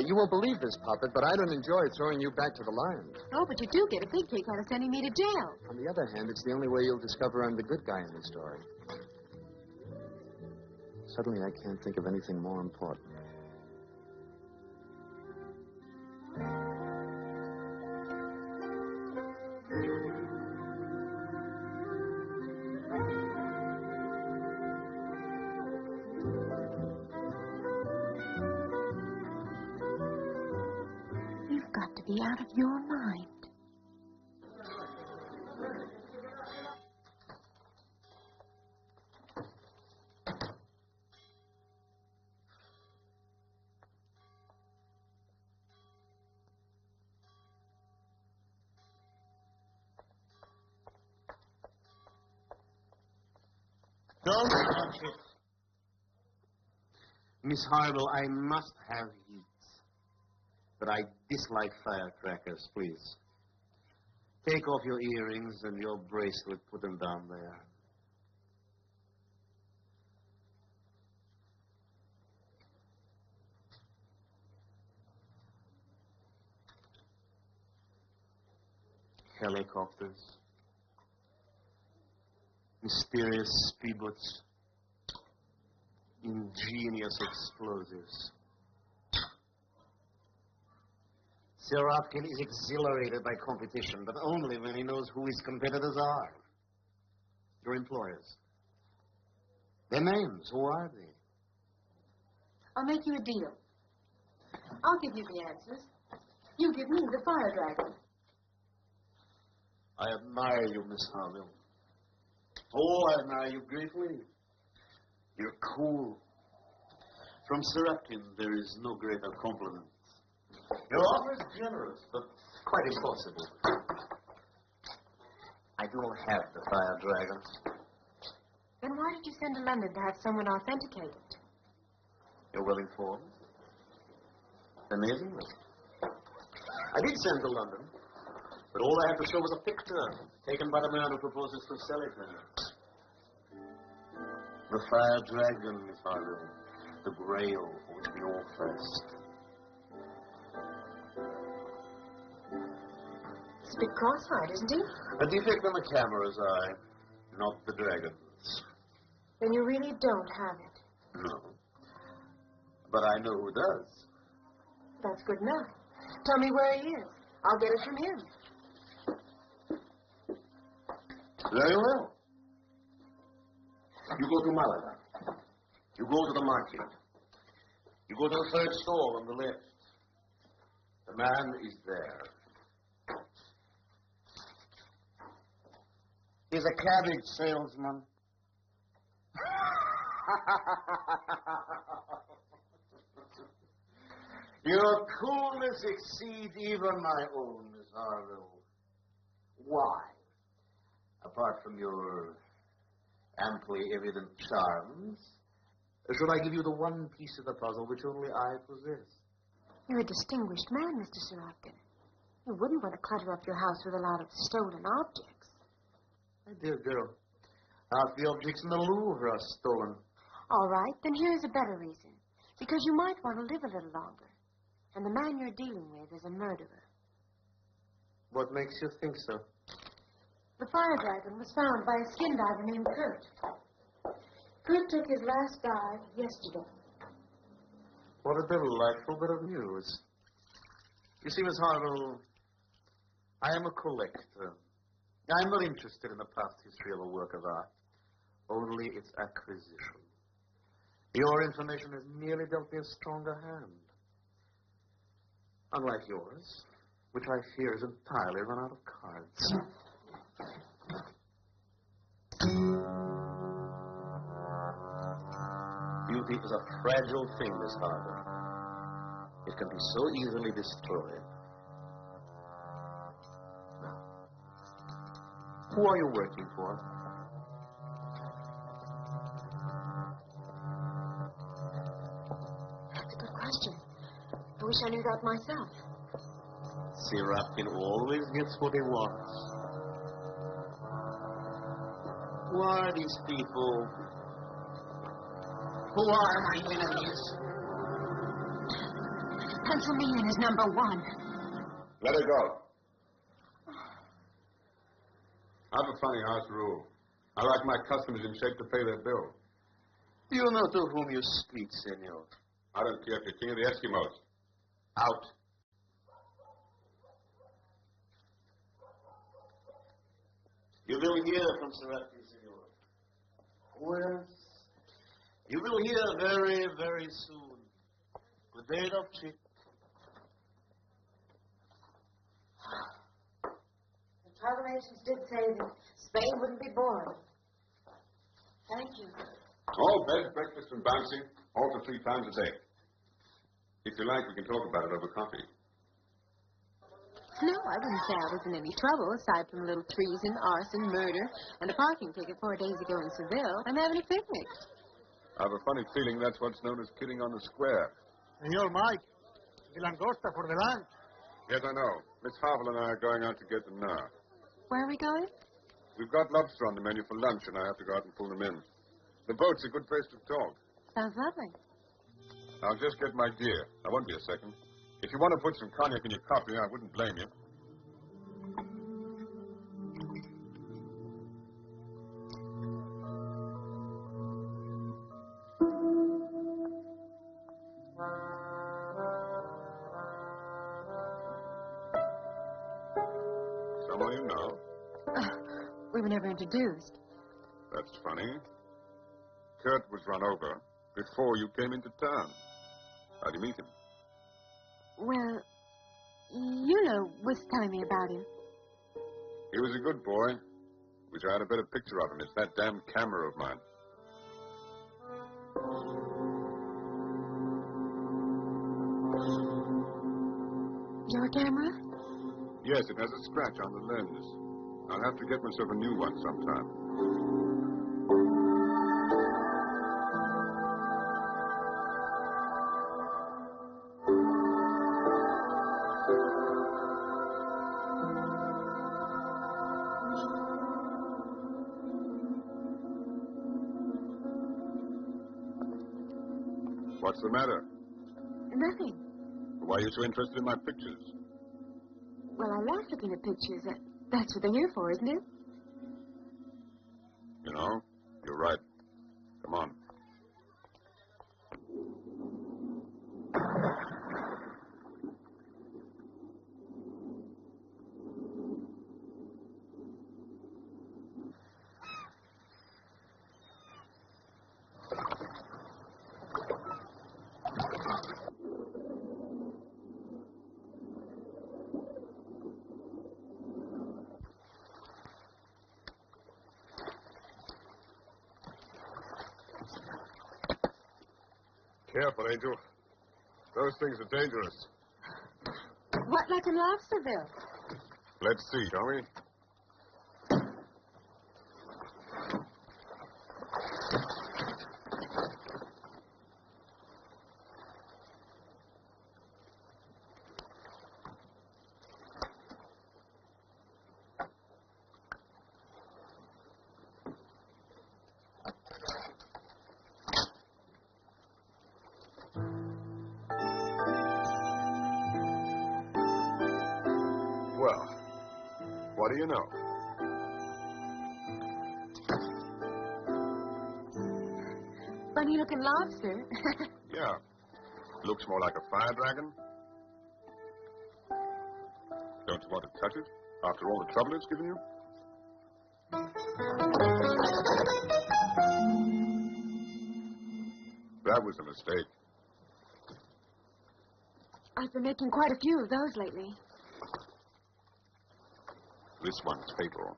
You won't believe this, Puppet, but I don't enjoy throwing you back to the lions. Oh, but you do get a big kick out of sending me to jail. On the other hand, it's the only way you'll discover I'm the good guy in this story. Suddenly, I can't think of anything more important. You've got to be out of your mind. Don't touch it. Miss Harvill, I must have heat. But I dislike firecrackers, please. Take off your earrings and your bracelet. Put them down there. Helicopters. Mysterious speedboats. Ingenious explosives. Sirotkin is exhilarated by competition, but only when he knows who his competitors are. Your employers. Their names, who are they? I'll make you a deal. I'll give you the answers. You give me the fire dragon. I admire you, Miss Harvill. Oh, I admire you greatly. You're cool. From Sirotkin, there is no greater compliment. Your offer is generous, but quite impossible. I don't have the fire dragon. Then why did you send to London to have someone authenticate it? You're well informed. Amazingly. I did send to London, but all I had to show was a picture taken by the man who proposes to sell it there. The fire dragon, Miss Harvill. The grail for which we all thirst. He's a bit cross-eyed, isn't he? A defect on the camera's eye, not the dragon's. Then you really don't have it. No. But I know who does. That's good enough. Tell me where he is. I'll get it from him. Very well. You go to Malaga. You go to the market. You go to the third stall on the left. The man is there. He's a cabbage salesman. Your coolness exceeds even my own, Miss Harvill. Why? Apart from your amply evident charms, should I give you the one piece of the puzzle which only I possess? You're a distinguished man, Mr. Sirotkin. You wouldn't want to clutter up your house with a lot of stolen objects. My dear girl, half the objects in the Louvre are stolen. All right, then here's a better reason. Because you might want to live a little longer. And the man you're dealing with is a murderer. What makes you think so? The fire dragon was found by a skin diver named Kurt. Kurt took his last dive yesterday. What a delightful bit of news. You see, Miss Harvill, I am a collector. I'm not interested in the past history of a work of art, only its acquisition. Your information has merely dealt me a stronger hand. Unlike yours, which I fear is entirely run out of cards. Beauty is a fragile thing, Miss Harvill. It can be so easily destroyed. Now, who are you working for? That's a good question. I wish I knew that myself. Sirotkin always gets what he wants. Who are these people? Who are my enemies? Pencil me in as number one. Let her go. I have a funny house rule. I like my customers in shape to pay their bill. Do you know to whom you speak, senor? I don't care if you're king of the Eskimos. Out. You will hear from Sirotkin, senor. Well, you will hear very, very soon. Good day, Doctor. The travel agents did say that Spain wouldn't be boring. Thank you. All bed, breakfast, and bouncing, all for 3 pounds a day. If you like, we can talk about it over coffee. No, I wouldn't say I was in any trouble, aside from a little treason, arson, murder, and a parking ticket 4 days ago in Seville. I'm having a picnic. I have a funny feeling that's what's known as kidding on the square. Senor Mike, the langosta for the lunch. Yes, I know. Miss Harvill and I are going out to get them now. Where are we going? We've got lobster on the menu for lunch, and I have to go out and pull them in. The boat's a good place to talk. Sounds lovely. I'll just get my gear. I won't be a second. If you want to put some cognac in your coffee, I wouldn't blame you. Someone you know? We were never introduced. That's funny. Kurt was run over before you came into town. How'd you meet him? Well, you know was telling me about him. He was a good boy. Wish I had a better picture of him. It's that damn camera of mine. Your camera? Yes, it has a scratch on the lens. I'll have to get myself a new one sometime. What's the matter? Nothing. Why are you so interested in my pictures? Well, I like looking at pictures. That's what they're here for, isn't it? You know, you're right. Come on. Careful, Angel. Those things are dangerous. What, like in Lobsterville? Let's see, shall we? Well, what do you know? Funny looking lobster. Yeah. Looks more like a fire dragon. Don't you want to touch it after all the trouble it's given you? That was a mistake. I've been making quite a few of those lately. This one's fatal.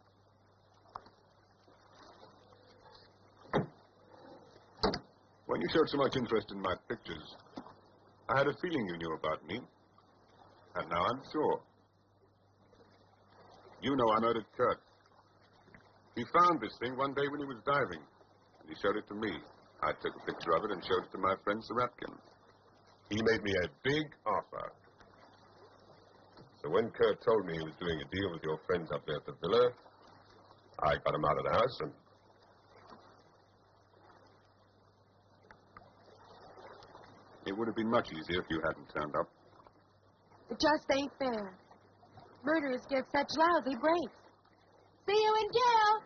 When you showed so much interest in my pictures, I had a feeling you knew about me. And now I'm sure. You know I murdered Kurt. He found this thing one day when he was diving, and he showed it to me. I took a picture of it and showed it to my friend Sirotkin. He made me a big offer. So when Kurt told me he was doing a deal with your friends up there at the villa, I got him out of the house and... It would have been much easier if you hadn't turned up. It just ain't fair. Murderers give such lousy breaks. See you in jail.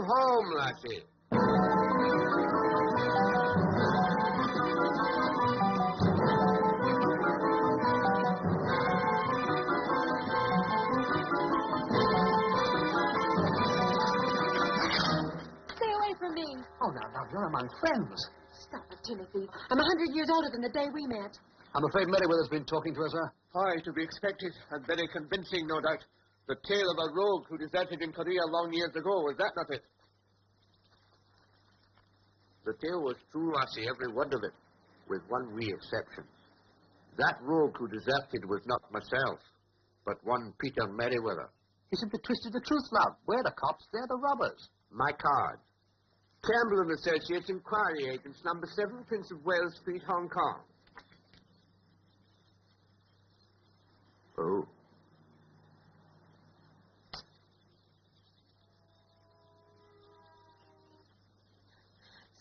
home, lassie. Stay away from me. Oh, now, you're among friends. Stop it, Timothy. I'm 100 years older than the day we met. I'm afraid Merriweather's been talking to us, sir. Aye, to be expected, and very convincing, no doubt. The tale of a rogue who deserted in Korea long years ago, was that not it? The tale was true, lassie, every word of it, with one wee exception. That rogue who deserted was not myself, but one Peter Merriweather. He simply twisted the truth, love. We're the cops, they're the robbers. My card. Campbell and Associates, Inquiry Agents, number 7, Prince of Wales Street, Hong Kong. Oh.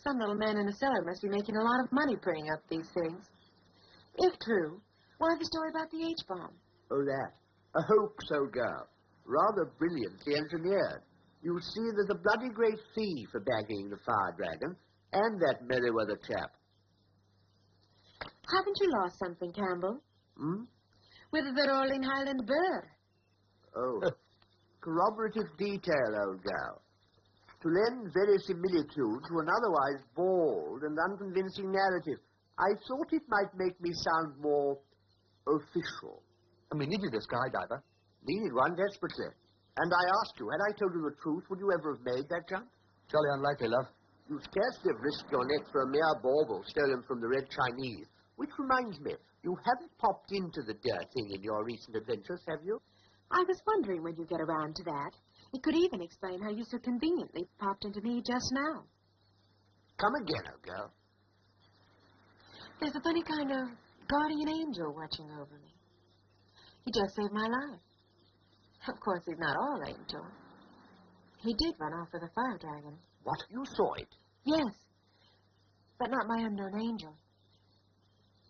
Some little man in a cellar must be making a lot of money printing up these things. If true, why the story about the H-bomb? Oh, that. A hoax, old girl. Rather brilliantly engineered. You see, there's a bloody great fee for bagging the fire dragon, and that Merriweather chap. Haven't you lost something, Campbell? Hmm? With the rolling Highland burr. Oh. Corroborative detail, old girl. To lend verisimilitude to an otherwise bald and unconvincing narrative. I thought it might make me sound more official. And we needed a skydiver. Needed one desperately. And I asked you, had I told you the truth, would you ever have made that jump? Jolly unlikely, love. You scarcely have risked your neck for a mere bauble stolen from the Red Chinese. Which reminds me, you haven't popped into the dear thing in your recent adventures, have you? I was wondering when you get around to that. It could even explain how you so conveniently popped into me just now. Come again, old girl. There's a funny kind of guardian angel watching over me. He just saved my life. Of course, he's not all angel. He did run off with a fire dragon. What? You saw it? Yes, but not my unknown angel.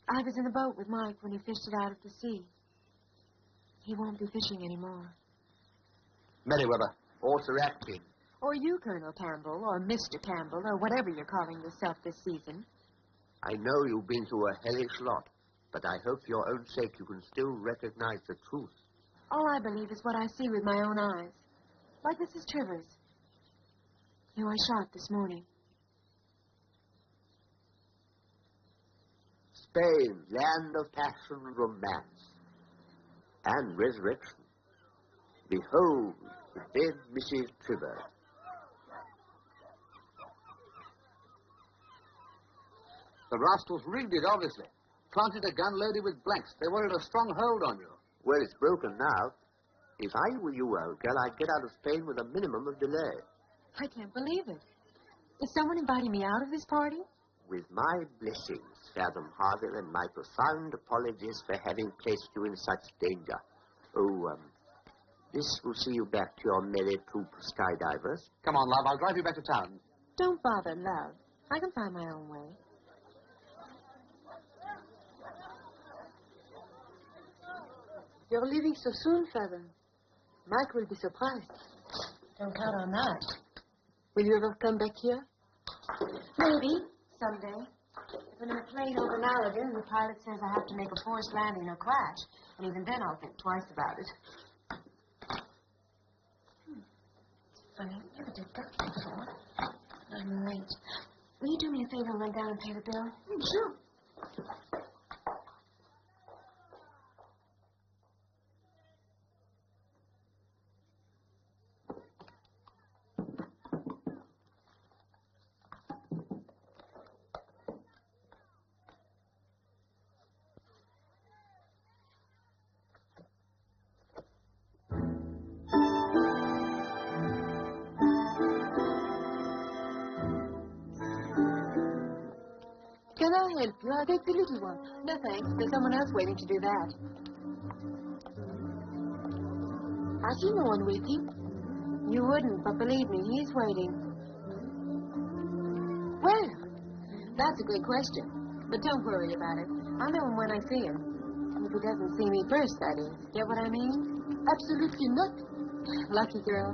I was in the boat with Mike when he fished it out of the sea. He won't be fishing anymore. Merriweather. Or Sir Atkin. Or you, Colonel Campbell, or Mr. Campbell, or whatever you're calling yourself this season. I know you've been through a hellish lot, but I hope for your own sake you can still recognize the truth. All I believe is what I see with my own eyes. Like Mrs. Trivers. You were shot this morning. Spain, land of passion, romance, and resurrection. Behold, the dead Mrs. Trivers. The rascals rigged it, obviously. Planted a gun loaded with blanks. They wanted a strong hold on you. Well, it's broken now. If I were you, old girl, I'd get out of Spain with a minimum of delay. I can't believe it. Is someone inviting me out of this party? With my blessings, Fathom Harvill, and my profound apologies for having placed you in such danger. Oh, this will see you back to your merry troop of skydivers. Come on, love. I'll drive you back to town. Don't bother, love. I can find my own way. You're leaving so soon, Fathom. Mike will be surprised. Don't count on that. Will you ever come back here? Maybe, someday. If I'm in a plane over Malaga and the pilot says I have to make a forced landing or crash, and even then I'll think twice about it. It's funny, never did that before. I'm late. Will you do me a favor and run down and pay the bill? Sure. Can I help you? I'll take the little one. No, thanks. There's someone else waiting to do that. I see no one waiting. You wouldn't, but believe me, he's waiting. Well, That's a good question. But don't worry about it. I'll know him when I see him. If he doesn't see me first, that is. Get what I mean? absolutely not. Lucky girl.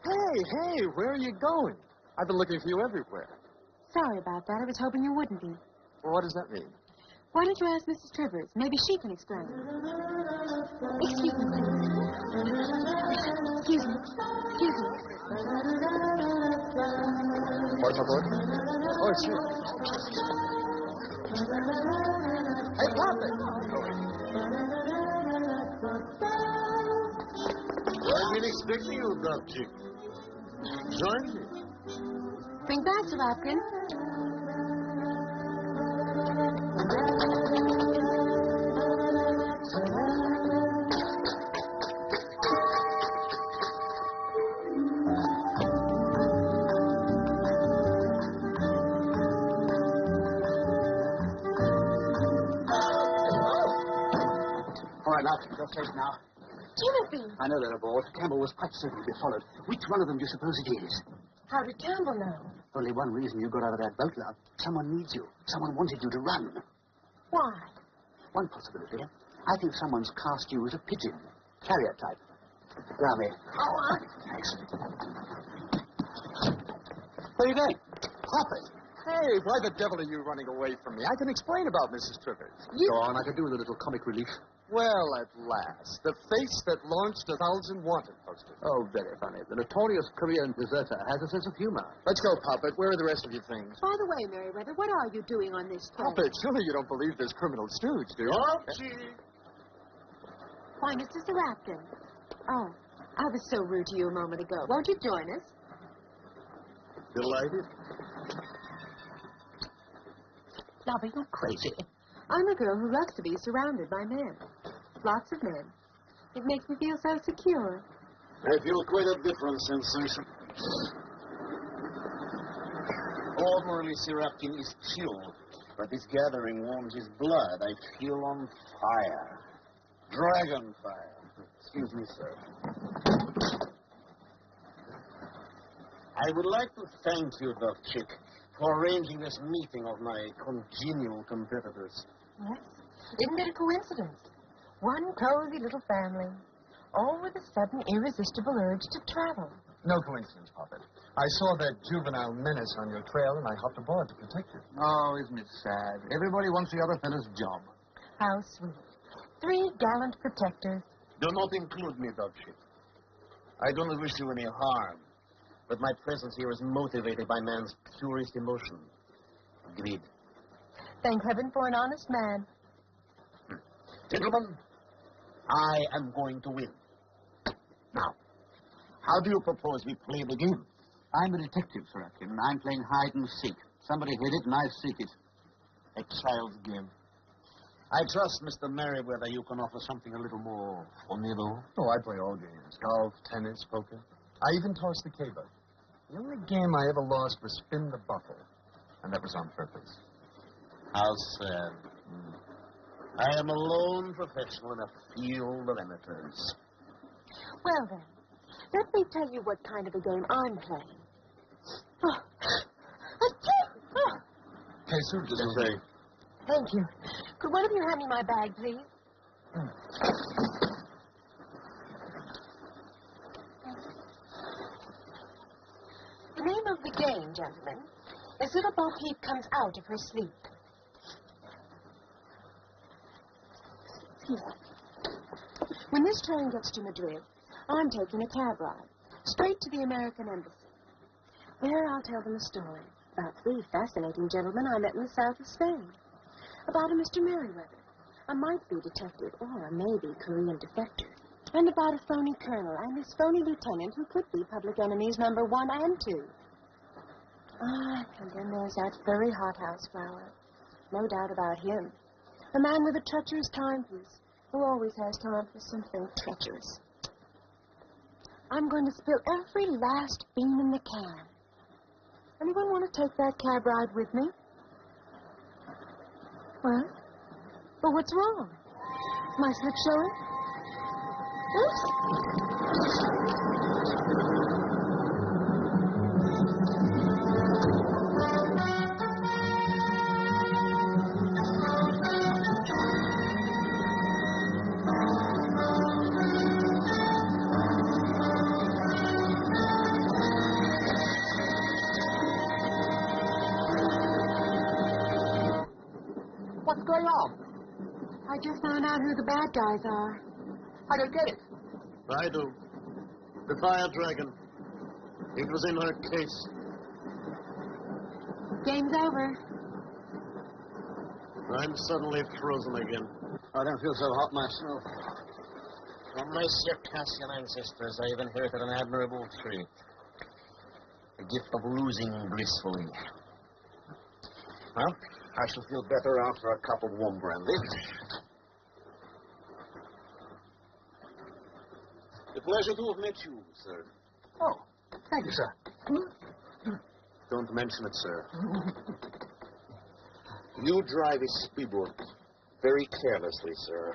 Hey, where are you going? I've been looking for you everywhere. Sorry about that. I was hoping you wouldn't be. Well, what does that mean? Why don't you ask Mrs. Trivers? Maybe she can explain. Excuse me, please. Excuse me. Excuse me. What, my boy? Oh, it's you. Hey, Papa! I've been expecting you, Doc Chick. Join me. Bring back, Sir Rapkin. All right, lads, you're safe now. Timothy! I know they're aboard. Campbell was quite certain to be followed. Which one of them do you suppose it is? How did Campbell know? Only one reason you got out of that boat, love. Someone needs you. Someone wanted you to run. Why? One possibility. I think someone's cast you as a pigeon. Carrier type. Allow me. Oh, Thanks. Where are you going? Papa! Hey, why the devil are you running away from me? I can explain about Mrs. Trivers. Go on, I could do with a little comic relief. Well, at last. The face that launched 1,000 wanted posters. Oh, very funny. The notorious Korean deserter has a sense of humor. Let's go, Poppet. Where are the rest of your things? by the way, Meriwether, what are you doing on this train? Poppet, surely you don't believe this criminal stooge, do you? Why, Mr. Rapkin. Oh, I was so rude to you a moment ago. Won't you join us? Delighted. Now, are you crazy? I'm a girl who loves to be surrounded by men. Lots of men. It makes me feel so secure. I feel quite a different sensation. Ordinarily, Sirapkin is chill, but this gathering warms his blood. I feel on fire. Dragon fire. Excuse me, sir. I would like to thank you, Doc Chick, for arranging this meeting of my congenial competitors. Yes. Isn't it a coincidence? One cozy little family, all with a sudden irresistible urge to travel. No coincidence, Poppet. I saw that juvenile menace on your trail, and I hopped aboard to protect you. Oh, isn't it sad? Everybody wants the other fellow's job. How sweet. 3 gallant protectors. Do not include me, Doc Chick. I don't wish you any harm, but my presence here is motivated by man's purest emotion, greed. Thank heaven for an honest man. Gentlemen, I am going to win. Now, how do you propose we play the game? I'm a detective, Sir Atkin. I'm playing hide and seek. Somebody hid it, and I seek it. A child's game. I trust, Mr. Merriweather, you can offer something a little more formidable. Oh, I play all games. Golf, tennis, poker. I even toss the caber. The only game I ever lost was spin the buckle, and that was on purpose. How sad. I am a lone professional in a field of amateurs. Well, then, let me tell you what kind of a game I'm playing. Oh. Hey, Sue, just Thank you. Could one of you hand me my bag, please? The name of the game, gentlemen, is Little Bo Peep Comes Out of Her Sleep. When this train gets to Madrid, I'm taking a cab ride, straight to the American Embassy. There I'll tell them a story about 3 fascinating gentlemen I met in the south of Spain. About a Mr. Merriweather, a might-be detective or a maybe Korean defector. And about a phony colonel and his phony lieutenant who could be public enemies number 1 and 2. Ah, and then there's that furry hothouse flower. No doubt about him. A man with a treacherous timepiece, who always has time for something treacherous. I'm going to spill every last bean in the can. Anyone want to take that cab ride with me? What? Well, what's wrong? My slip showing? Oops. What's going on? I just found out who the bad guys are. I don't get it. I do. The fire dragon. It was in her case. Game's over. I'm suddenly frozen again. I don't feel so hot myself. From my Circassian ancestors, I have inherited an admirable trait. The gift of losing gracefully. Well, I shall feel better after a cup of warm brandy. The pleasure to have met you, sir. Oh, thank you, sir. Don't mention it, sir. You drive a speedboat very carelessly, sir.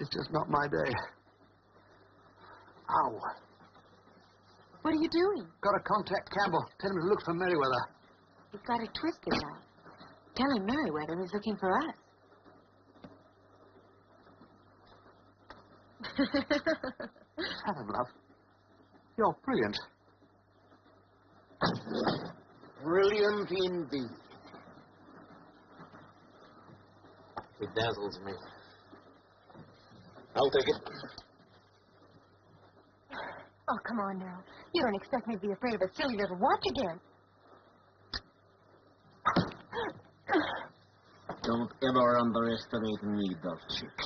It's just not my day. Ow. What are you doing? Got to contact Campbell. Tell him to look for Merriweather. You've got it twisted now. Tell him Merriweather is looking for us. Fathom, love. You're brilliant. Brilliant indeed. It dazzles me. I'll take it. Oh, come on now. You don't expect me to be afraid of a silly little watch again. Don't ever underestimate me, dove chick.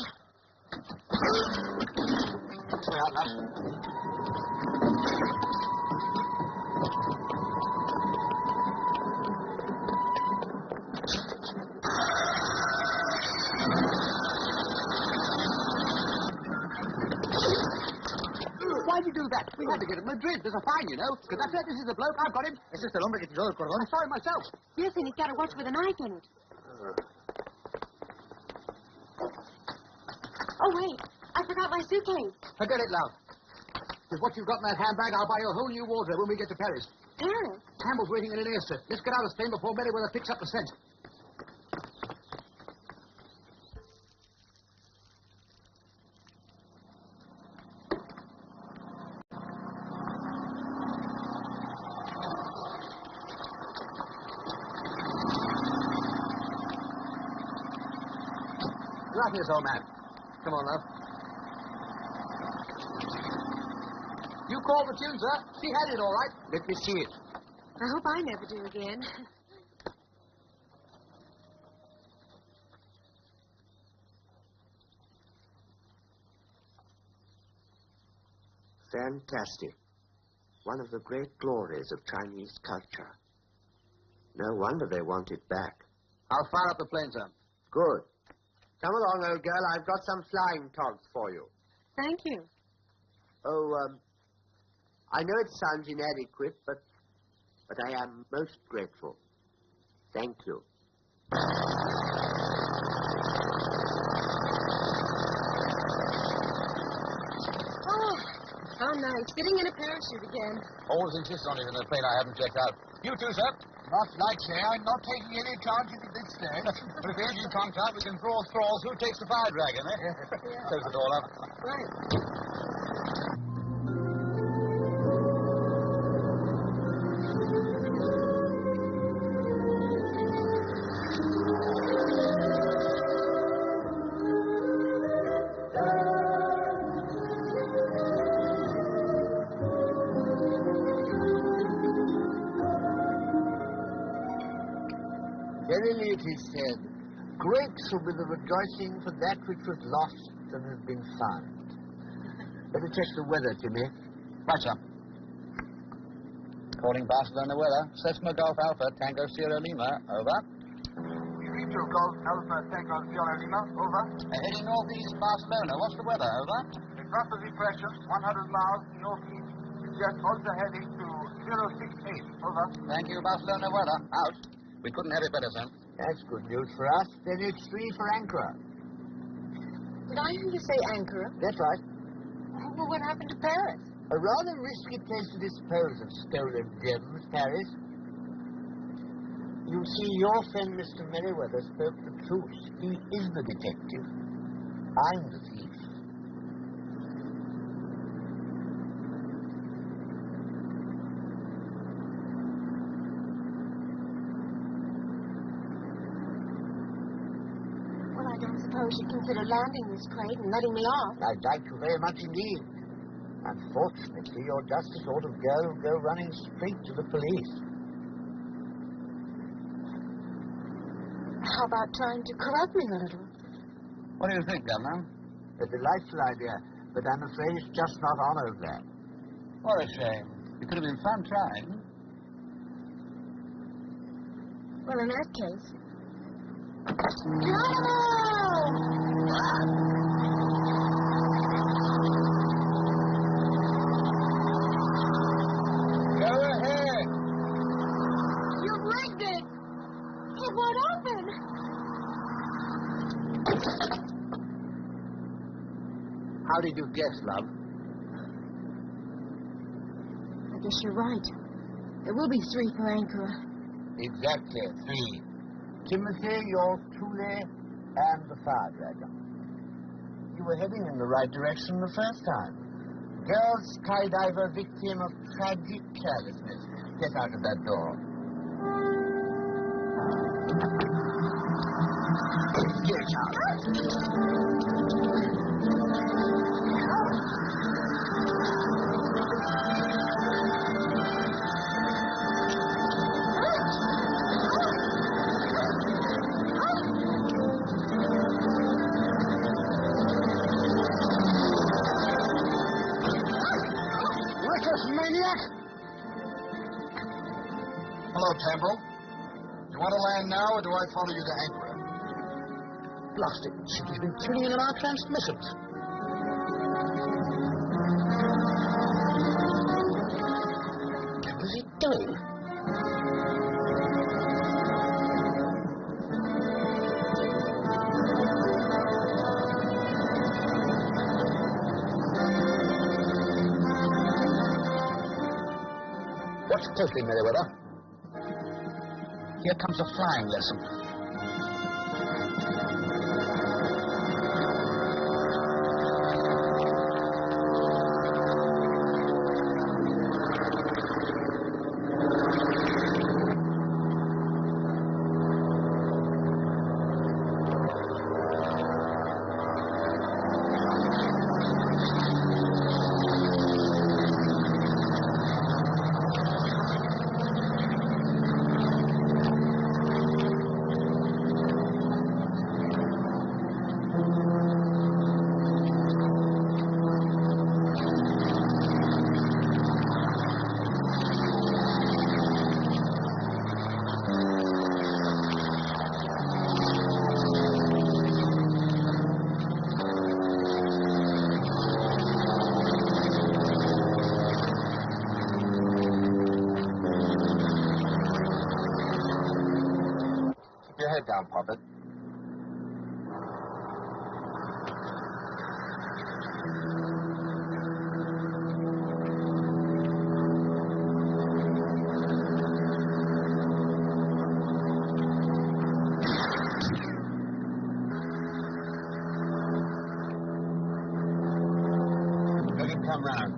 Stay out, love. Why'd you do that? We had to get to Madrid. There's a fine, you know. Conductor, this is the bloke. I've got him. Ese es el hombre que tiró el cordón. I saw him myself. Yes, and he's got a watch with a knife in it. Oh, wait. I forgot my suitcase. Forget it, love. With what you've got in that handbag, I'll buy you a whole new wardrobe when we get to Paris. Paris? Campbell's waiting in an airstrip. Let's get out of Spain before Merriweather picks up the scent. Right here, old man. Come on, love. You called the tune, sir. She had it all right. Let me see it. I hope I never do again. Fantastic. One of the great glories of Chinese culture. No wonder they want it back. I'll fire up the plane, sir. Good. Come along, old girl. I've got some flying togs for you. Thank you. Oh, I know it sounds inadequate, but I am most grateful. Thank you. Oh, how nice. Sitting in a parachute again. Always insist on it in a plane I haven't checked out. You too, sir? Not like say. I'm not taking any chances at this stage. But if the engine conks out, we can throw thralls. Who takes the fire dragon, eh? Yeah. Close the door, love. Right. Verily it is said, great shall be the rejoicing for that which was lost and has been found. Better check the weather, Jimmy. Right, sir. Reporting Barcelona weather. Cessna Golf Alpha, Tango Sierra Lima. Over. We read your Golf Alpha Tango Sierra Lima. Over. Heading northeast Barcelona. What's the weather? Over. A front of depression, 100 miles northeast. Just also heading to 068. Over. Thank you, Barcelona weather. Out. We couldn't have it better, sir. That's good news for us. Then it's 3 for Ankara. Did I hear you say Ankara? That's right. Well, what happened to Paris? A rather risky place to dispose of stolen gems, Paris. You see, your friend Mr. Merriweather spoke the truth. He is the detective. I'm the thief. Well, I don't suppose you'd consider landing this crate and letting me off. I'd like to very much indeed. Unfortunately, you're just the sort of girl who'll go running straight to the police. How about trying to corrupt me a little? What do you think, Governor? A delightful idea, but I'm afraid it's just not on over there. What a shame. It could have been fun trying. Well, in that case... Go ahead. You've rigged it! It won't open! How did you guess, love? I guess you're right. There will be 3 for Ankara. Exactly, 3. Timothy, you're Thule, and the fire dragon. You were heading in the right direction the first time. Girl skydiver victim of tragic carelessness. Get out of that door. Get Maniac! Hello, Tambrel. You want to land now, or do I follow you to Ankara? Blast it. She's been tuning in on our transmissions. What is he doing? Watch closely, Merriweather. Here comes a flying lesson. Head down, Puppet. Let him come round.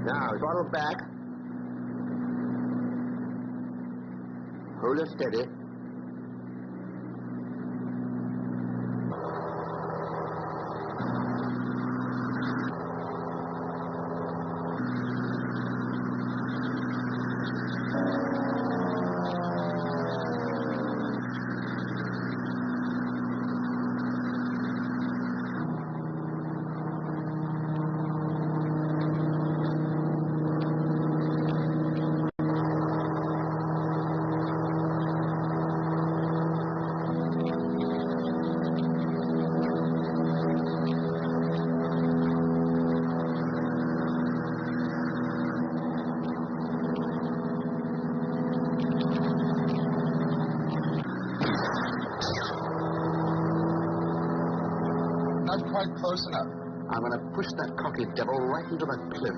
Now, throttle back. Hold it steady. quite close enough. I'm going to push that cocky devil right into the cliff.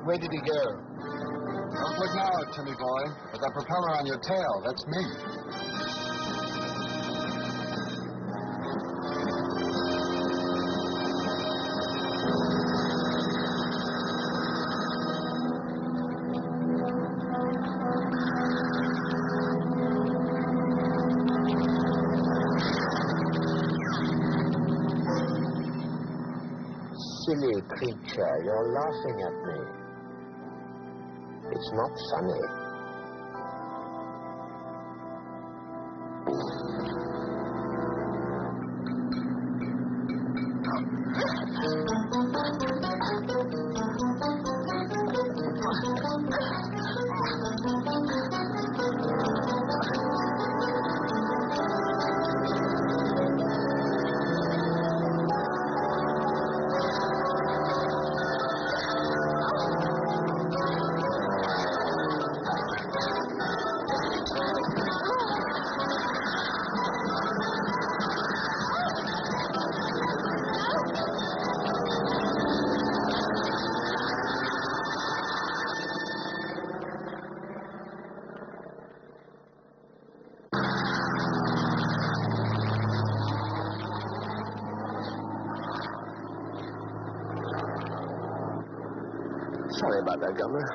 Where did he go? Don't look now, Timmy boy. But that propeller on your tail, that's me. Silly creature, you're laughing at me. It's not funny. Sorry about that, Governor.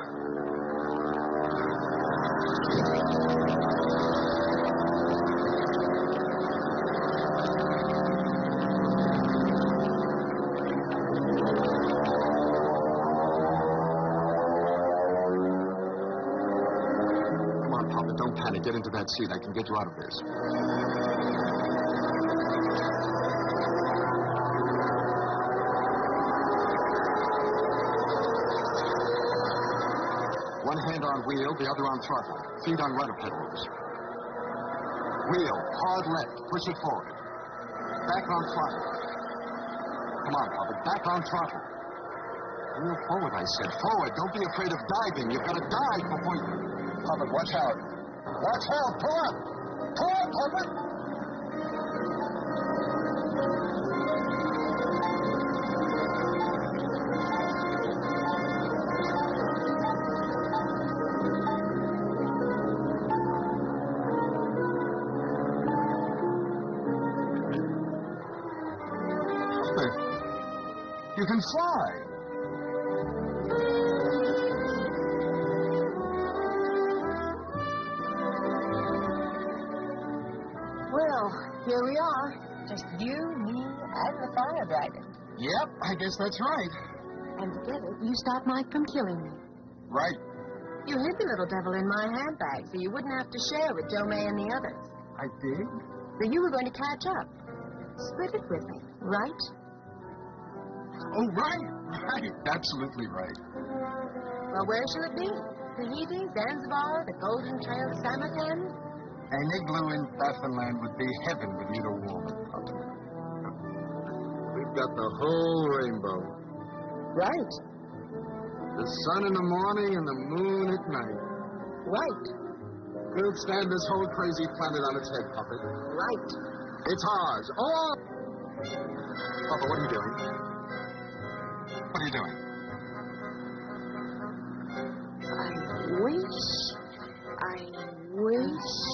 Come on, Papa, don't panic. Get into that seat. I can get you out of this. One hand on wheel, the other on throttle. Feet on rudder pedals. Wheel, hard left, push it forward. Back on throttle. Come on, Papa, back on throttle. Wheel forward, I said. Forward, don't be afraid of diving. You've got to dive before you... Papa, watch out. Watch out, pull up. Pull up, Papa. You can fly. Well, here we are. Just you, me, and the fire dragon. Yep, I guess that's right. And together, you stopped Mike from killing me. Right. You hid the little devil in my handbag so you wouldn't have to share with Joe May and the others. I did? So you were going to catch up. Split it with me, right? Oh, right. Right. Absolutely right. Well, where shall it be? Tahiti, Zanzibar, the Golden Trail, Samarkand? An igloo in Baffinland would be heaven with you to warm it, Papa. We've got the whole rainbow. Right. The sun in the morning and the moon at night. Right. We'll stand this whole crazy planet on its head, Papa. Right. It's ours. Oh! Papa, what are you doing? What are you doing? I wish.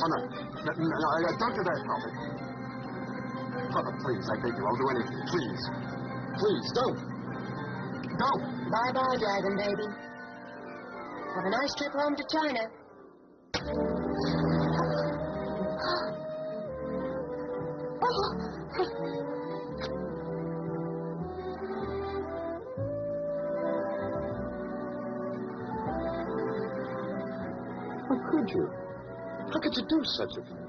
Oh, no. Don't do that, Papa. Papa, please, I beg you. I'll do anything. Please. Please, don't. Don't. Bye-bye, Dragon Baby. Have a nice trip home to China. How could you? How could you do such a thing?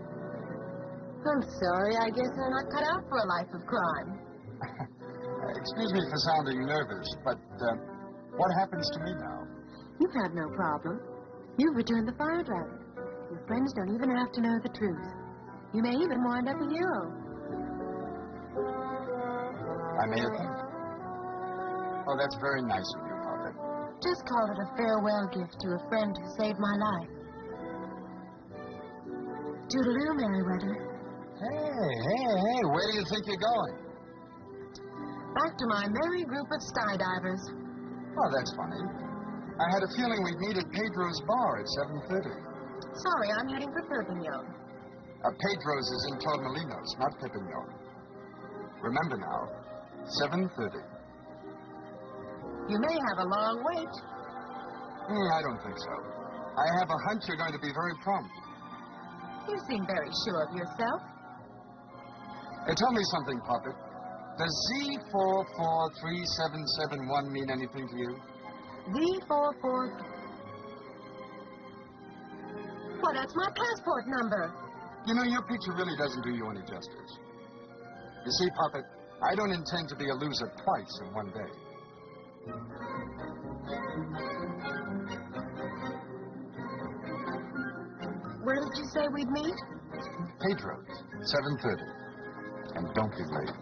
I'm sorry. I guess I'm not cut out for a life of crime. Excuse me for sounding nervous, but what happens to me now? You've had no problem. You've returned the fire dragon. Your friends don't even have to know the truth. You may even wind up a hero. I may have been. Oh, that's very nice of you, Papa. Just call it a farewell gift to a friend who saved my life. Toodaloo, Merryweather. Hey, where do you think you're going? Back to my merry group of skydivers. Oh, that's funny. I had a feeling we'd meet at Pedro's bar at 7:30. Sorry, I'm heading for Perpignan. Pedro's is in Torremolinos, not Perpignan. Remember now, 7:30. You may have a long wait. I don't think so. I have a hunch you're going to be very prompt. You seem very sure of yourself. Tell me something, Puppet. Does Z443771 mean anything to you? Z44... Well, that's my passport number. You know, your picture really doesn't do you any justice. You see, Puppet, I don't intend to be a loser twice in one day. Where did you say we'd meet? Pedro's, 7:30. And don't be late.